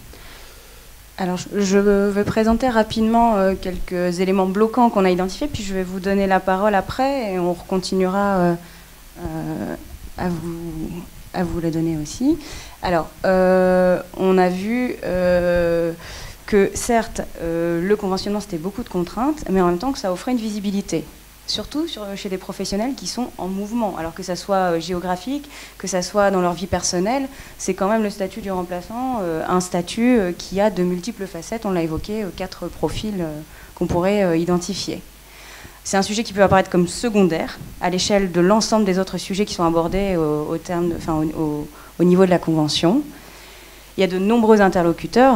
Alors je vais présenter rapidement quelques éléments bloquants qu'on a identifiés, puis je vais vous donner la parole après et on continuera à vous les donner aussi. Alors on a vu que certes, le conventionnement, c'était beaucoup de contraintes, mais en même temps que ça offrait une visibilité, surtout chez des professionnels qui sont en mouvement, alors que ça soit géographique, que ça soit dans leur vie personnelle, c'est quand même le statut du remplaçant, un statut qui a de multiples facettes, on l'a évoqué, 4 profils qu'on pourrait identifier. C'est un sujet qui peut apparaître comme secondaire à l'échelle de l'ensemble des autres sujets qui sont abordés au niveau de la Convention. Il y a de nombreux interlocuteurs,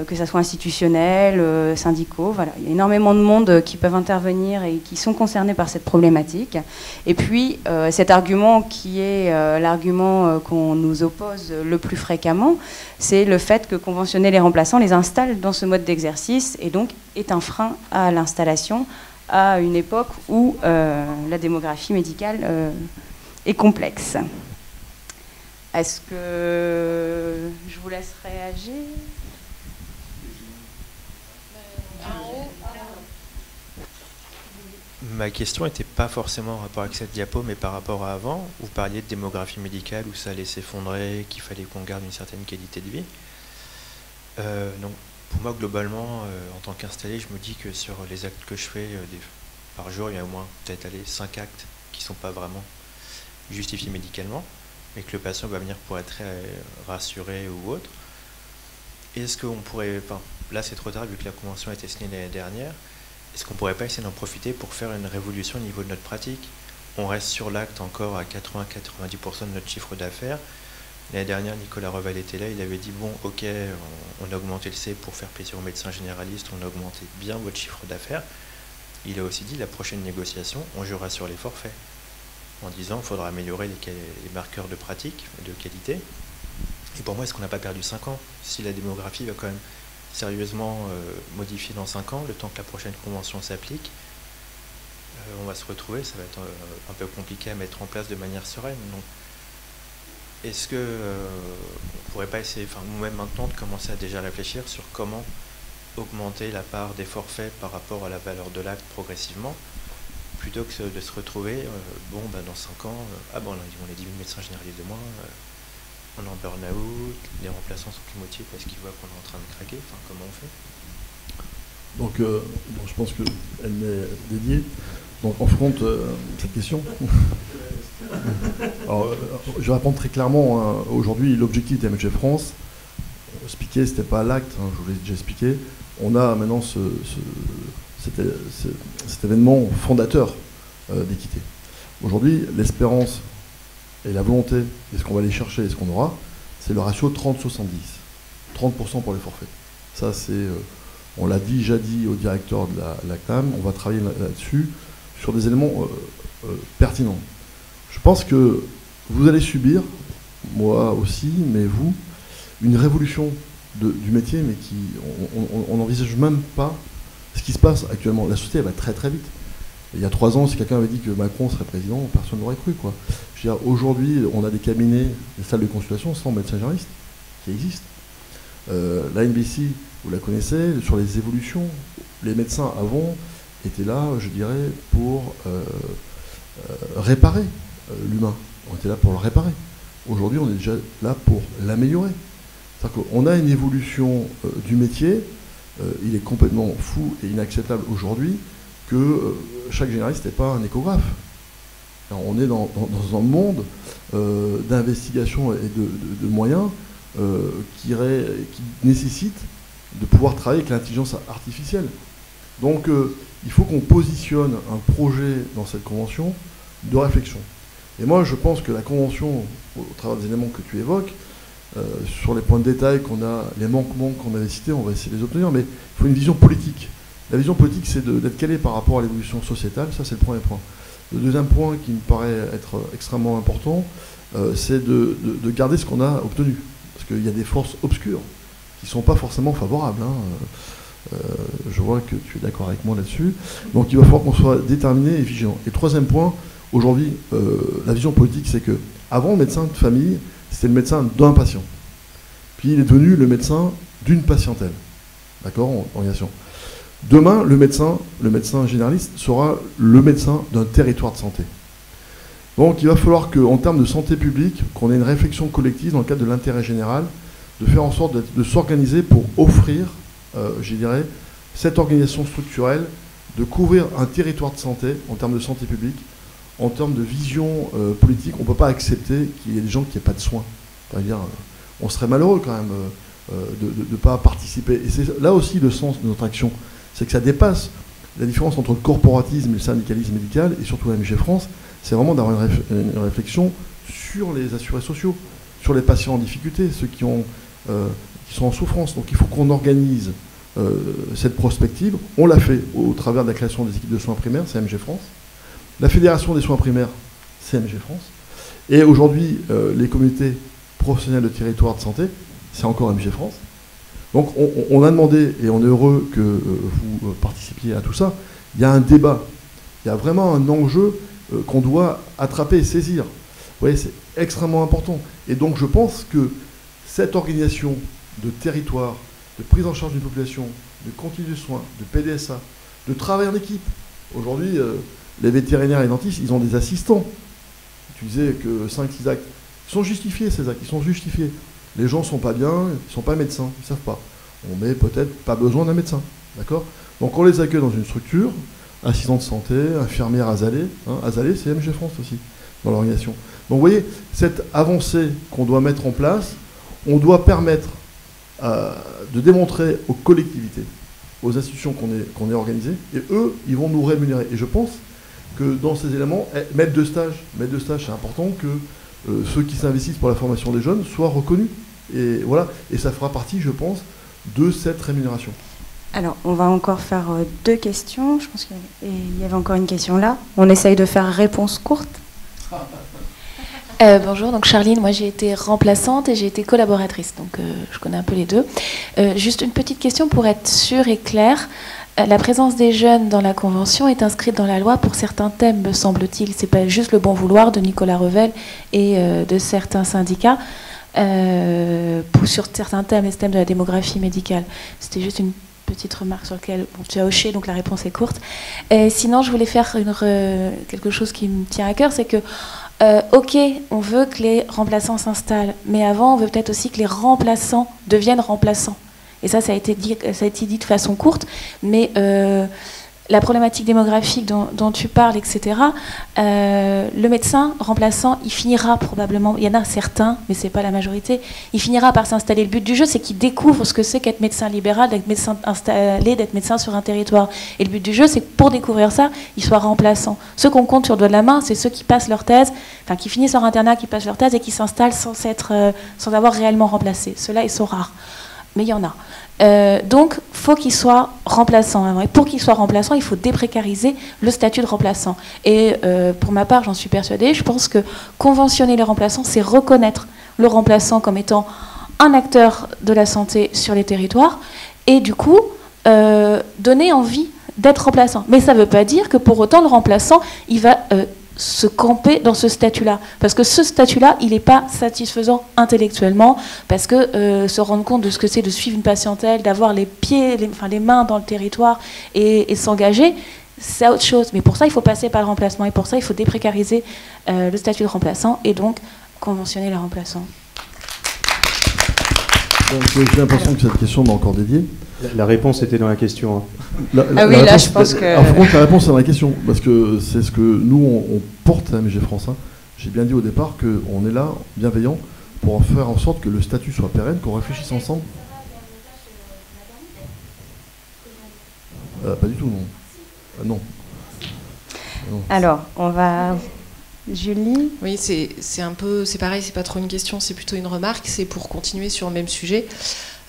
que ce soit institutionnels, syndicaux, voilà. Il y a énormément de monde qui peuvent intervenir et qui sont concernés par cette problématique. Et puis, cet argument qui est l'argument qu'on nous oppose le plus fréquemment, c'est le fait que conventionner les remplaçants les installe dans ce mode d'exercice et donc est un frein à l'installation à une époque où la démographie médicale est complexe. Est-ce que je vous laisse réagir? Ma question n'était pas forcément en rapport avec cette diapo, mais par rapport à avant. Vous parliez de démographie médicale où ça allait s'effondrer, qu'il fallait qu'on garde une certaine qualité de vie. Donc, pour moi, globalement, en tant qu'installé, je me dis que sur les actes que je fais par jour, il y a au moins peut-être 5 actes qui ne sont pas vraiment justifiés médicalement, et que le patient va venir pour être rassuré ou autre. Est-ce qu'on pourrait, enfin, là c'est trop tard vu que la convention a été signée l'année dernière, est-ce qu'on pourrait pas essayer d'en profiter pour faire une révolution au niveau de notre pratique? On reste sur l'acte encore à 80-90% de notre chiffre d'affaires. L'année dernière, Nicolas Revel était là, il avait dit bon ok, on a augmenté le C pour faire plaisir aux médecins généralistes, on a augmenté bien votre chiffre d'affaires. Il a aussi dit la prochaine négociation, on jouera sur les forfaits, en disant qu'il faudra améliorer les marqueurs de pratique, de qualité. Et pour moi, est-ce qu'on n'a pas perdu 5 ans? Si la démographie va quand même sérieusement modifier dans 5 ans, le temps que la prochaine convention s'applique, on va se retrouver, ça va être un peu compliqué à mettre en place de manière sereine. Donc, est-ce que on pourrait pas essayer, enfin nous-mêmes maintenant, de commencer à déjà réfléchir sur comment augmenter la part des forfaits par rapport à la valeur de l'acte progressivement, plutôt que de se retrouver, dans 5 ans, on a 10 000 médecins généralistes de moins, on est en burn-out, les remplaçants sont plus motivés parce qu'ils voient qu'on est en train de craquer, enfin, comment on fait? Donc, je pense qu'elle m'est dédiée. Donc, on affronte cette question. Alors, je vais répondre très clairement. Hein. Aujourd'hui, l'objectif d'MG France, expliquer, c'était pas l'acte, hein, je vous l'ai déjà expliqué. On a maintenant cet événement fondateur d'équité. Aujourd'hui, l'espérance et la volonté, et ce qu'on va aller chercher et ce qu'on aura, c'est le ratio 30-70. 30% pour les forfaits. Ça, c'est, on l'a déjà dit au directeur de la CNAM, on va travailler là-dessus, sur des éléments pertinents. Je pense que vous allez subir, moi aussi, mais vous, une révolution du métier, mais qui, on n'envisage même pas ce qui se passe actuellement. La société, elle va très très vite. Il y a 3 ans, si quelqu'un avait dit que Macron serait président, personne n'aurait cru, quoi. Je veux dire, aujourd'hui, on a des cabinets, des salles de consultation sans médecins généralistes qui existent. La NBC, vous la connaissez, sur les évolutions, les médecins avant étaient là, je dirais, pour réparer l'humain. On était là pour le réparer. Aujourd'hui, on est déjà là pour l'améliorer. C'est-à-dire qu'on a une évolution du métier. Il est complètement fou et inacceptable aujourd'hui que chaque généraliste n'est pas un échographe. Alors, on est dans un monde d'investigation et de moyens qui nécessite de pouvoir travailler avec l'intelligence artificielle. Donc il faut qu'on positionne un projet dans cette convention de réflexion. Et moi je pense que la convention, au travers des éléments que tu évoques, sur les points de détail qu'on a, les manquements qu'on avait cités, on va essayer de les obtenir, mais il faut une vision politique. La vision politique, c'est d'être calé par rapport à l'évolution sociétale, ça c'est le premier point. Le deuxième point qui me paraît être extrêmement important, c'est de garder ce qu'on a obtenu. Parce qu'il y a des forces obscures qui ne sont pas forcément favorables. Hein. Je vois que tu es d'accord avec moi là-dessus. Donc il va falloir qu'on soit déterminé et vigilant. Et troisième point, aujourd'hui, la vision politique, c'est que avant le médecin de famille, c'était le médecin d'un patient. Puis il est devenu le médecin d'une patientèle. D'accord, en organisation. Demain, le médecin généraliste sera le médecin d'un territoire de santé. Donc il va falloir qu'en termes de santé publique, qu'on ait une réflexion collective dans le cadre de l'intérêt général, de faire en sorte de s'organiser pour offrir, je dirais, cette organisation structurelle, de couvrir un territoire de santé en termes de santé publique, en termes de vision politique. On ne peut pas accepter qu'il y ait des gens qui n'aient pas de soins. C'est-à-dire, on serait malheureux quand même de ne pas participer. Et c'est là aussi le sens de notre action. C'est que ça dépasse la différence entre le corporatisme et le syndicalisme médical, et surtout MG France, c'est vraiment d'avoir une réflexion sur les assurés sociaux, sur les patients en difficulté, ceux qui sont en souffrance. Donc il faut qu'on organise cette prospective. On l'a fait au travers de la création des équipes de soins primaires, c'est MG France. La Fédération des soins primaires, c'est MG France. Et aujourd'hui, les communautés professionnelles de territoire de santé, c'est encore MG France. Donc on a demandé, et on est heureux que vous participiez à tout ça, il y a un débat, il y a vraiment un enjeu qu'on doit attraper et saisir. Vous voyez, c'est extrêmement important. Et donc je pense que cette organisation de territoire, de prise en charge d'une population, de continuité de soins, de PDSA, de travail en équipe. Aujourd'hui, les vétérinaires et les dentistes, ils ont des assistants. Tu disais que 5-6 actes, ils sont justifiés ces actes, ils sont justifiés. Les gens ne sont pas bien, ils ne sont pas médecins, ils ne savent pas. On met peut-être pas besoin d'un médecin. D'accord ? Donc on les accueille dans une structure, assistant de santé, infirmière Azalée. Azalée, c'est MG France aussi, dans l'organisation. Donc vous voyez, cette avancée qu'on doit mettre en place, on doit permettre de démontrer aux collectivités, aux institutions qu'on est organisées, et eux, ils vont nous rémunérer. Et je pense que dans ces éléments, maître de stage, c'est important que ceux qui s'investissent pour la formation des jeunes soient reconnus. Et voilà, et ça fera partie, je pense, de cette rémunération. Alors, on va encore faire 2 questions. Je pense qu'il y avait encore une question là. On essaye de faire réponse courte. Bonjour, donc Charline, moi j'ai été remplaçante et j'ai été collaboratrice, donc je connais un peu les deux. Juste une petite question pour être sûre et claire. La présence des jeunes dans la Convention est inscrite dans la loi pour certains thèmes, me semble-t-il. Ce n'est pas juste le bon vouloir de Nicolas Revel et de certains syndicats sur certains thèmes, les thèmes de la démographie médicale. C'était juste une petite remarque sur laquelle tu as hoché, donc la réponse est courte. Sinon, je voulais faire quelque chose qui me tient à cœur, c'est que ok, on veut que les remplaçants s'installent, mais avant, on veut peut-être aussi que les remplaçants deviennent remplaçants. Et ça a été dit de façon courte, mais la problématique démographique dont tu parles, etc., le médecin remplaçant, il finira probablement, il y en a certains, mais ce n'est pas la majorité, il finira par s'installer. Le but du jeu, c'est qu'il découvre ce que c'est qu'être médecin libéral, d'être médecin installé, d'être médecin sur un territoire. Et le but du jeu, c'est que pour découvrir ça, il soit remplaçant. Ceux qu'on compte sur le doigt de la main, c'est ceux qui passent leur thèse, enfin qui finissent leur internat, qui passent leur thèse et qui s'installent sans avoir réellement remplacé. Ceux-là, ils sont rares. Mais il y en a. Donc, faut qu'il soit remplaçant. Et pour qu'il soit remplaçant, il faut déprécariser le statut de remplaçant. Et pour ma part, j'en suis persuadée, je pense que conventionner les remplaçants, c'est reconnaître le remplaçant comme étant un acteur de la santé sur les territoires, et du coup, donner envie d'être remplaçant. Mais ça ne veut pas dire que pour autant, le remplaçant, il va se camper dans ce statut-là. Parce que ce statut-là, il n'est pas satisfaisant intellectuellement, parce que se rendre compte de ce que c'est de suivre une patientèle, d'avoir les pieds, les mains dans le territoire et s'engager, c'est autre chose. Mais pour ça, il faut passer par le remplacement. Et pour ça, il faut déprécariser le statut de remplaçant et donc conventionner les remplaçants. Donc, j'ai l'impression que cette question m'a encore dédiée. La réponse était dans la question. Hein. Là, je pense que... La réponse est dans la question, parce que c'est ce que nous, on porte à MG France 1. J'ai bien dit au départ qu'on est là, bienveillant, pour faire en sorte que le statut soit pérenne, qu'on réfléchisse ensemble. Pas du tout, non. Non. Alors, on va... Julie ? Oui, c'est pareil, c'est pas trop une question, c'est plutôt une remarque, c'est pour continuer sur le même sujet.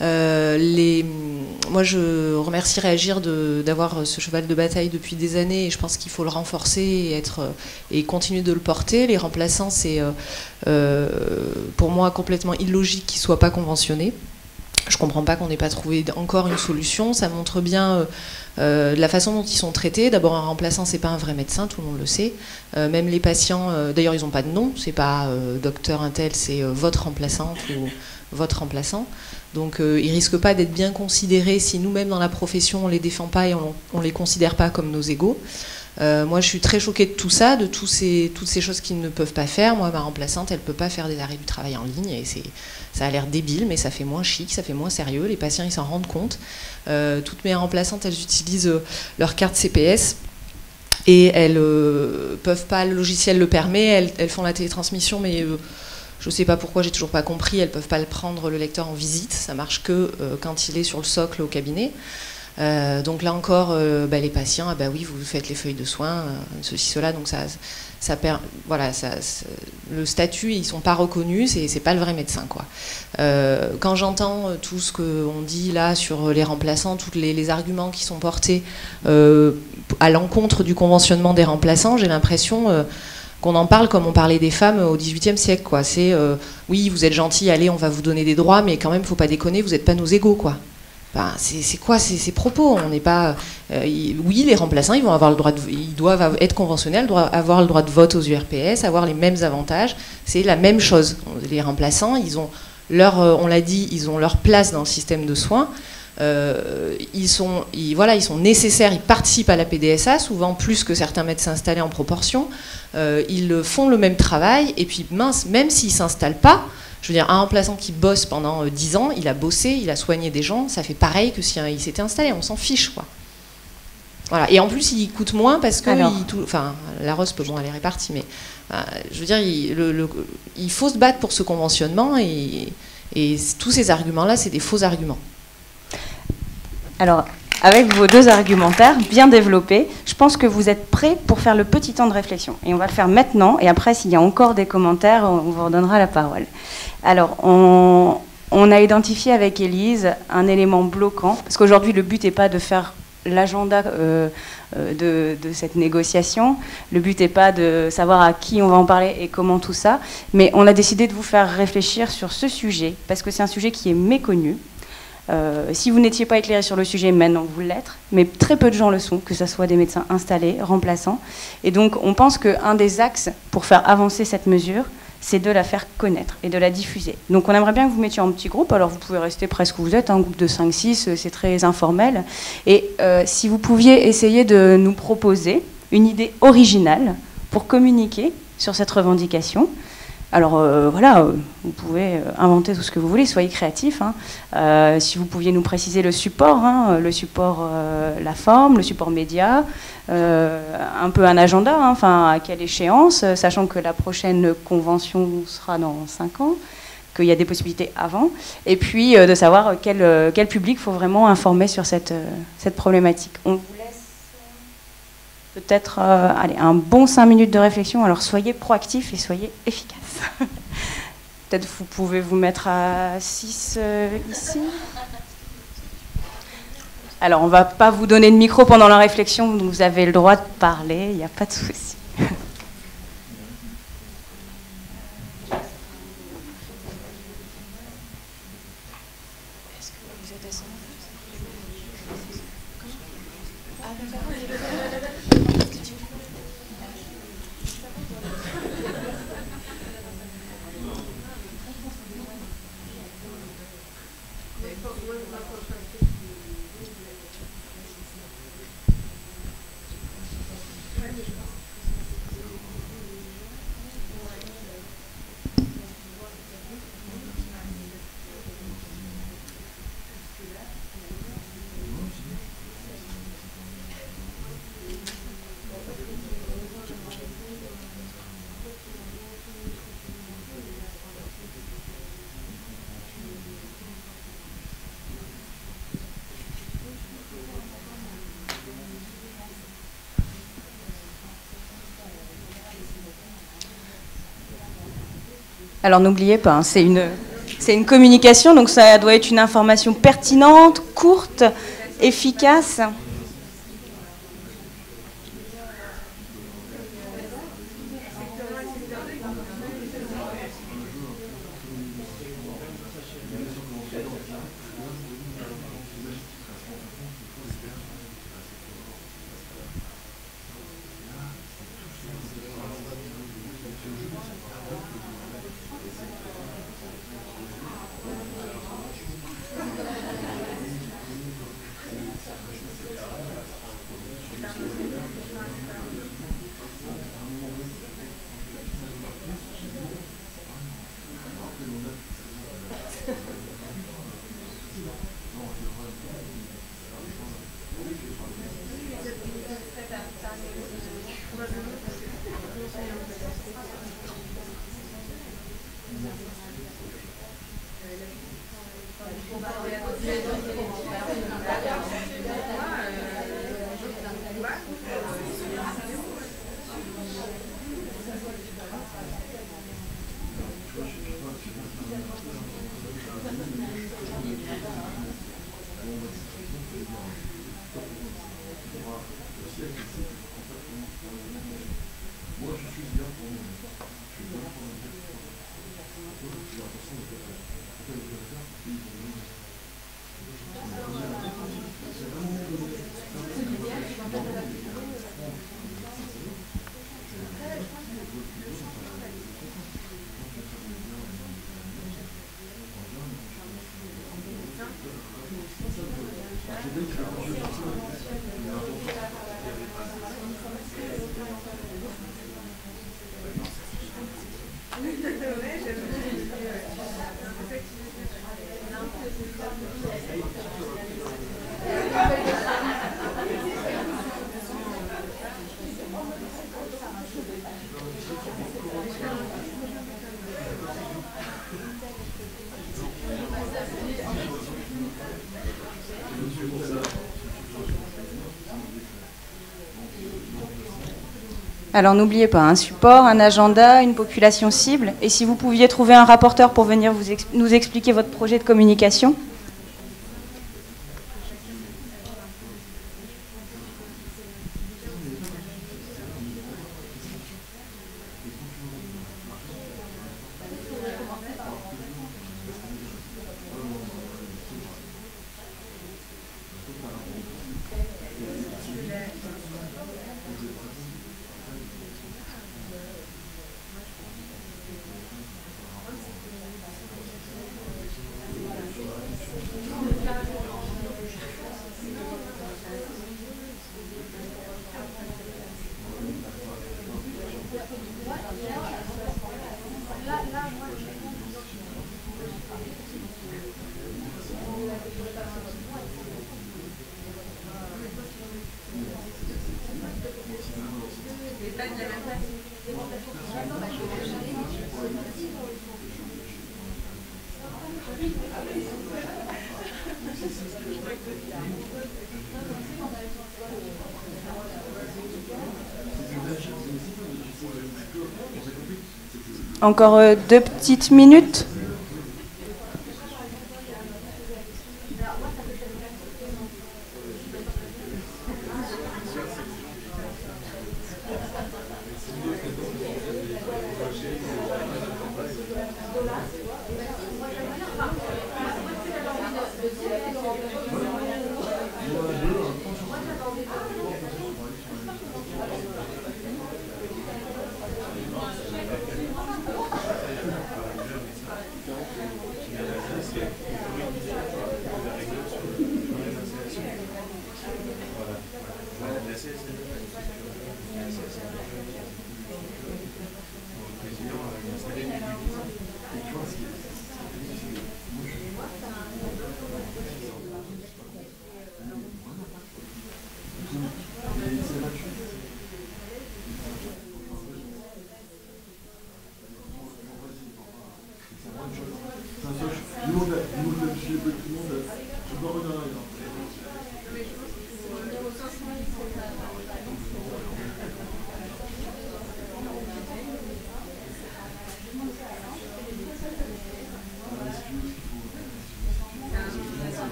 Moi, je remercie Réagir d'avoir ce cheval de bataille depuis des années, et je pense qu'il faut le renforcer et continuer de le porter. Les remplaçants, c'est pour moi complètement illogique qu'ils ne soient pas conventionnés. Je ne comprends pas qu'on n'ait pas trouvé encore une solution. Ça montre bien la façon dont ils sont traités. D'abord, un remplaçant, c'est pas un vrai médecin, tout le monde le sait. Même les patients, d'ailleurs, ils n'ont pas de nom. C'est pas docteur Intel, c'est votre remplaçante ou votre remplaçant. Donc, ils risquent pas d'être bien considérés si nous-mêmes dans la profession on les défend pas et on les considère pas comme nos égaux. Moi, je suis très choquée de tout ça, de toutes ces choses qu'ils ne peuvent pas faire. Moi, ma remplaçante, elle peut pas faire des arrêts du travail en ligne, et ça a l'air débile, mais ça fait moins chic, ça fait moins sérieux. Les patients, ils s'en rendent compte. Toutes mes remplaçantes, elles utilisent leur carte CPS. Et elles peuvent pas, le logiciel le permet, elles font la télétransmission, mais je sais pas pourquoi, j'ai toujours pas compris, elles peuvent pas le prendre, le lecteur, en visite. Ça marche que quand il est sur le socle au cabinet. Donc là encore, les patients, oui, vous faites les feuilles de soins, ceci, cela, donc le statut, ils sont pas reconnus, c'est pas le vrai médecin, quoi. Quand j'entends tout ce qu'on dit là sur les remplaçants, tous les arguments qui sont portés à l'encontre du conventionnement des remplaçants, j'ai l'impression qu'on en parle comme on parlait des femmes au XVIIIe siècle, quoi. C'est oui, vous êtes gentils, allez, on va vous donner des droits, mais quand même, faut pas déconner, vous n'êtes pas nos égaux, quoi. C'est quoi ces propos? On n'est pas. Oui, les remplaçants, ils vont avoir le droit ils doivent être conventionnels, avoir le droit de vote aux URPS, avoir les mêmes avantages. C'est la même chose. Les remplaçants, ils ont on l'a dit, ils ont leur place dans le système de soins. Ils sont nécessaires, ils participent à la PDSA, souvent plus que certains médecins installés en proportion. Ils font le même travail, et puis mince, même s'ils ne s'installent pas, je veux dire, un remplaçant qui bosse pendant 10 ans, il a bossé, il a soigné des gens, ça fait pareil que s'il s'était installé, on s'en fiche, quoi. Voilà. Et en plus, il coûte moins parce que la ROSP, elle est répartie, mais je veux dire, il faut se battre pour ce conventionnement, et tous ces arguments-là, c'est des faux arguments. Alors, avec vos deux argumentaires bien développés, je pense que vous êtes prêts pour faire le petit temps de réflexion. Et on va le faire maintenant, et après, s'il y a encore des commentaires, on vous redonnera la parole. Alors, on a identifié avec Élise un élément bloquant, parce qu'aujourd'hui, le but n'est pas de faire l'agenda de cette négociation, le but n'est pas de savoir à qui on va en parler et comment tout ça, mais on a décidé de vous faire réfléchir sur ce sujet, parce que c'est un sujet qui est méconnu. Si vous n'étiez pas éclairé sur le sujet, maintenant vous l'êtes, mais très peu de gens le sont, que ce soit des médecins installés, remplaçants. Et donc on pense qu'un des axes pour faire avancer cette mesure, c'est de la faire connaître et de la diffuser. Donc on aimerait bien que vous mettiez en petits groupes, alors vous pouvez rester presque où vous êtes, un groupe de 5-6, c'est très informel. Et si vous pouviez essayer de nous proposer une idée originale pour communiquer sur cette revendication. Alors voilà, vous pouvez inventer tout ce que vous voulez, soyez créatifs. Hein. Si vous pouviez nous préciser le support, la forme, le support média, un peu un agenda, hein, enfin à quelle échéance, sachant que la prochaine convention sera dans 5 ans, qu'il y a des possibilités avant, et puis de savoir quel public il faut vraiment informer sur cette problématique. On vous laisse peut-être un bon 5 minutes de réflexion, alors soyez proactifs et soyez efficaces. Peut-être vous pouvez vous mettre à 6 ici. Alors on ne va pas vous donner de micro pendant la réflexion, vous avez le droit de parler, il n'y a pas de souci. Alors n'oubliez pas, hein, c'est une communication, donc ça doit être une information pertinente, courte, efficace. Alors n'oubliez pas, un support, un agenda, une population cible. Et si vous pouviez trouver un rapporteur pour venir nous expliquer votre projet de communication. Encore 2 petites minutes.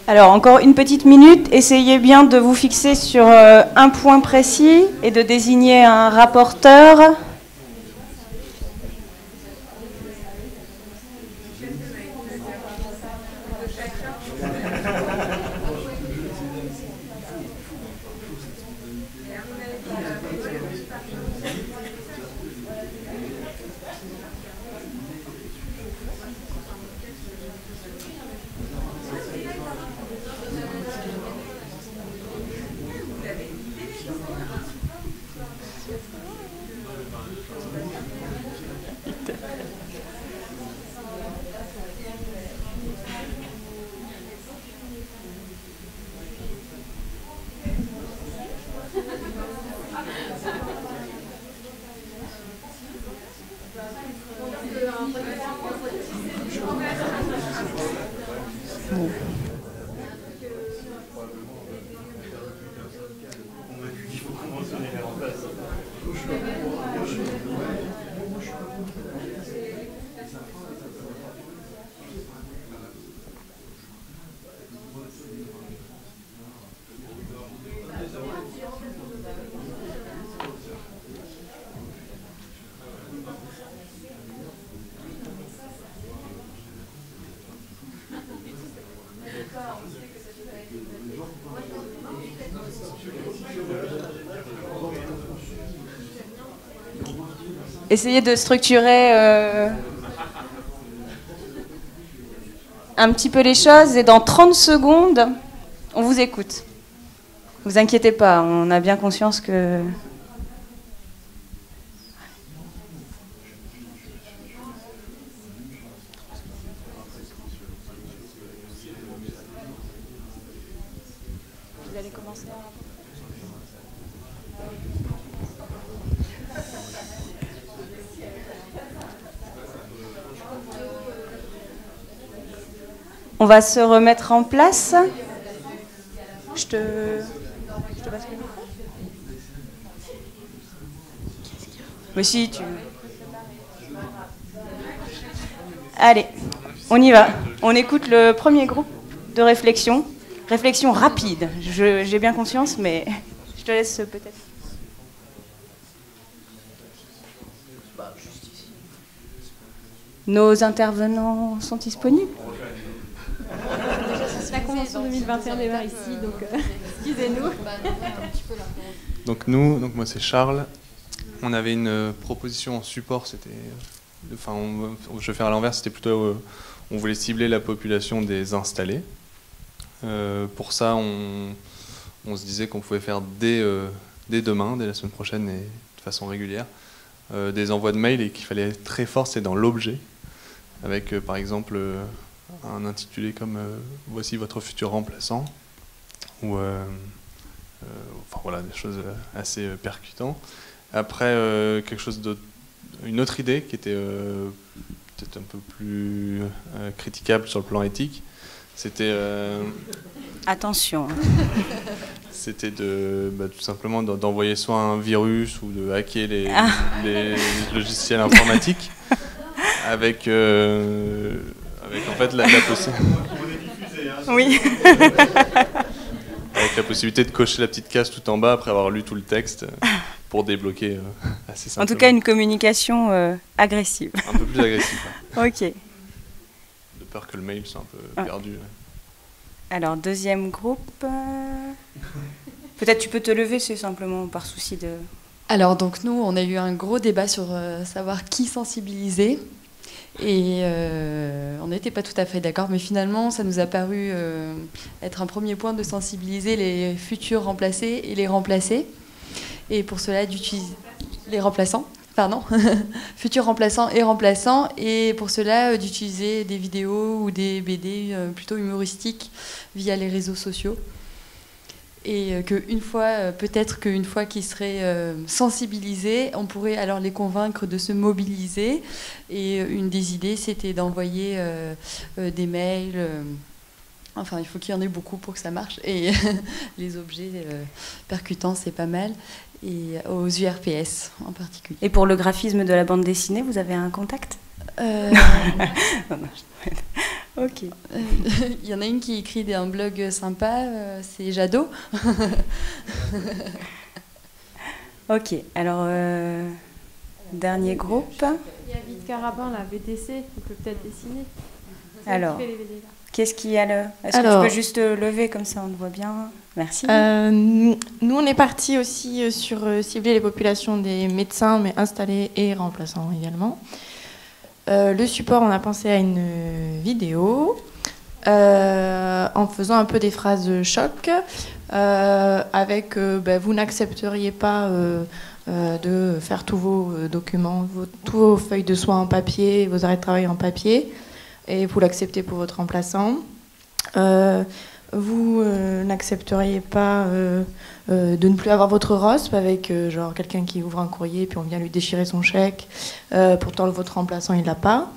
Alors, encore une petite minute. Essayez bien de vous fixer sur un point précis et de désigner un rapporteur. Essayez de structurer un petit peu les choses et dans 30 secondes, on vous écoute. Ne vous inquiétez pas, on a bien conscience que... Vous allez commencer à... On va se remettre en place. Je te passe le micro. Mais si, tu... Allez, on y va. On écoute le premier groupe de réflexion. Réflexion rapide. J'ai bien conscience, mais je te laisse peut-être. Nos intervenants sont disponibles? La convention 2021 démarre ici, donc excusez-nous. Donc moi c'est Charles. On avait une proposition en support, c'était, enfin, je vais faire à l'envers, c'était plutôt, on voulait cibler la population des installés. Pour ça, on se disait qu'on pouvait faire dès demain, dès la semaine prochaine et de façon régulière, des envois de mails et qu'il fallait être très fort, c'est dans l'objet, avec par exemple un intitulé comme voici votre futur remplaçant, ou enfin voilà, des choses assez percutantes. Après, quelque chose d'autre, une autre idée qui était peut-être peut-être un peu plus critiquable sur le plan éthique. C'était... Attention. C'était tout simplement d'envoyer soit un virus ou de hacker les logiciels informatiques avec en fait la possibilité... Oui. Avec la possibilité de cocher la petite case tout en bas après avoir lu tout le texte pour débloquer assez simplement. En tout cas, une communication agressive. Un peu plus agressive. Ouais. Ok. De peur que le mail soit un peu perdu. Alors, deuxième groupe. Peut-être tu peux te lever, c'est simplement par souci de... Alors, donc nous, on a eu un gros débat sur savoir qui sensibiliser. Et on n'était pas tout à fait d'accord, mais finalement, ça nous a paru être un premier point de sensibiliser les futurs remplacés et les remplacés. Et pour cela, d'utiliser les remplaçants, pardon, futurs remplaçants et remplaçants, et pour cela, d'utiliser des vidéos ou des BD plutôt humoristiques via les réseaux sociaux. Et peut-être qu'une fois qu'ils seraient sensibilisés, on pourrait alors les convaincre de se mobiliser. Et une des idées, c'était d'envoyer des mails. Enfin, il faut qu'il y en ait beaucoup pour que ça marche. Et les objets percutants, c'est pas mal. Et aux URPS en particulier. Et pour le graphisme de la bande dessinée, vous avez un contact ? Ok. Il y en a une qui écrit un blog sympa, c'est Jadot. Ok, alors dernier groupe. Il y a Vite Carabin, la VTC, qui peut peut-être dessiner. Alors, qu'est-ce qu'il y a là ? Est-ce que tu peux juste lever comme ça, on te voit bien ? Merci. Nous, on est parti aussi sur cibler les populations des médecins, mais installés et remplaçants également. Le support, on a pensé à une vidéo en faisant un peu des phrases choc avec vous n'accepteriez pas de faire tous vos documents, tous vos feuilles de soins en papier, vos arrêts de travail en papier, et vous l'acceptez pour votre remplaçant. Vous n'accepteriez pas de ne plus avoir votre ROSP avec genre quelqu'un qui ouvre un courrier puis on vient lui déchirer son chèque. Pourtant, votre remplaçant, il l'a pas.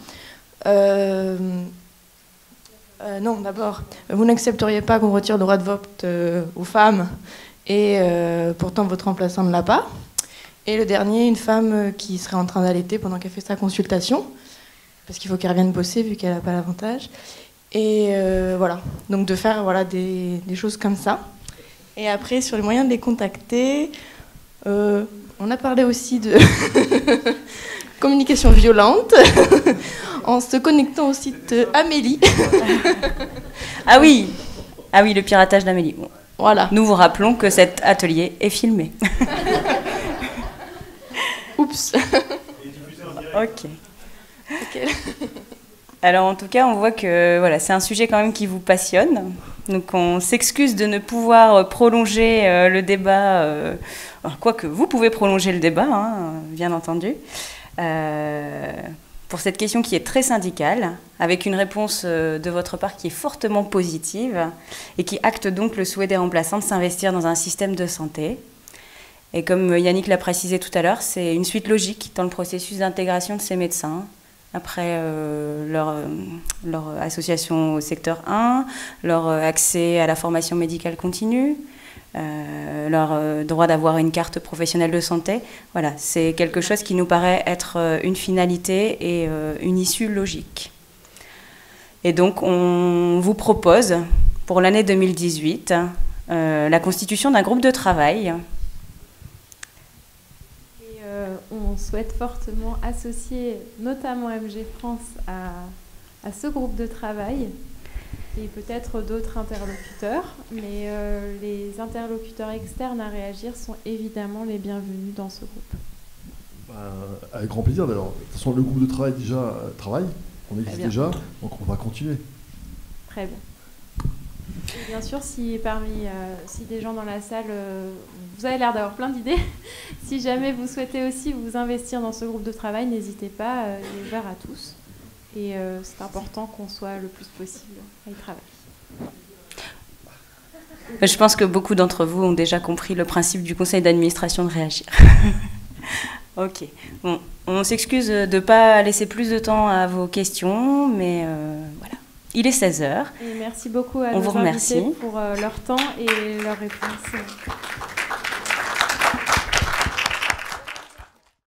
Non, d'abord, vous n'accepteriez pas qu'on retire le droit de vote aux femmes et pourtant votre remplaçant ne l'a pas. Et le dernier, une femme qui serait en train d'allaiter pendant qu'elle fait sa consultation, parce qu'il faut qu'elle revienne bosser vu qu'elle n'a pas l'avantage. Et voilà, donc de faire des choses comme ça. Et après, sur les moyens de les contacter, on a parlé aussi de communication violente, en se connectant au site Amélie. Ah oui, le piratage d'Amélie. Bon. Voilà. Nous vous rappelons que cet atelier est filmé. Oups. Ok. Alors en tout cas, on voit que c'est un sujet quand même qui vous passionne. Donc on s'excuse de ne pouvoir prolonger le débat, quoique vous pouvez prolonger le débat, hein, bien entendu, pour cette question qui est très syndicale, avec une réponse de votre part qui est fortement positive et qui acte donc le souhait des remplaçants de s'investir dans un système de santé. Et comme Yannick l'a précisé tout à l'heure, c'est une suite logique dans le processus d'intégration de ces médecins, après leur association au secteur 1, leur accès à la formation médicale continue, leur droit d'avoir une carte professionnelle de santé. Voilà, c'est quelque chose qui nous paraît être une finalité et une issue logique. Et donc, on vous propose, pour l'année 2018, la constitution d'un groupe de travail. On souhaite fortement associer notamment MG France à ce groupe de travail et peut-être d'autres interlocuteurs, mais les interlocuteurs externes à réagir sont évidemment les bienvenus dans ce groupe. Avec grand plaisir d'ailleurs. De toute façon, le groupe de travail déjà travaille, on existe déjà, donc on va continuer. Très bien. Et bien sûr, si des gens dans la salle, vous avez l'air d'avoir plein d'idées, si jamais vous souhaitez aussi vous investir dans ce groupe de travail, n'hésitez pas, il est ouvert à tous. Et c'est important qu'on soit le plus possible à y travailler. Je pense que beaucoup d'entre vous ont déjà compris le principe du conseil d'administration de réagir. Ok. Bon, on s'excuse de ne pas laisser plus de temps à vos questions, mais voilà. Il est 16h. Et merci beaucoup à On nos vous remercie invités pour leur temps et leurs réponses.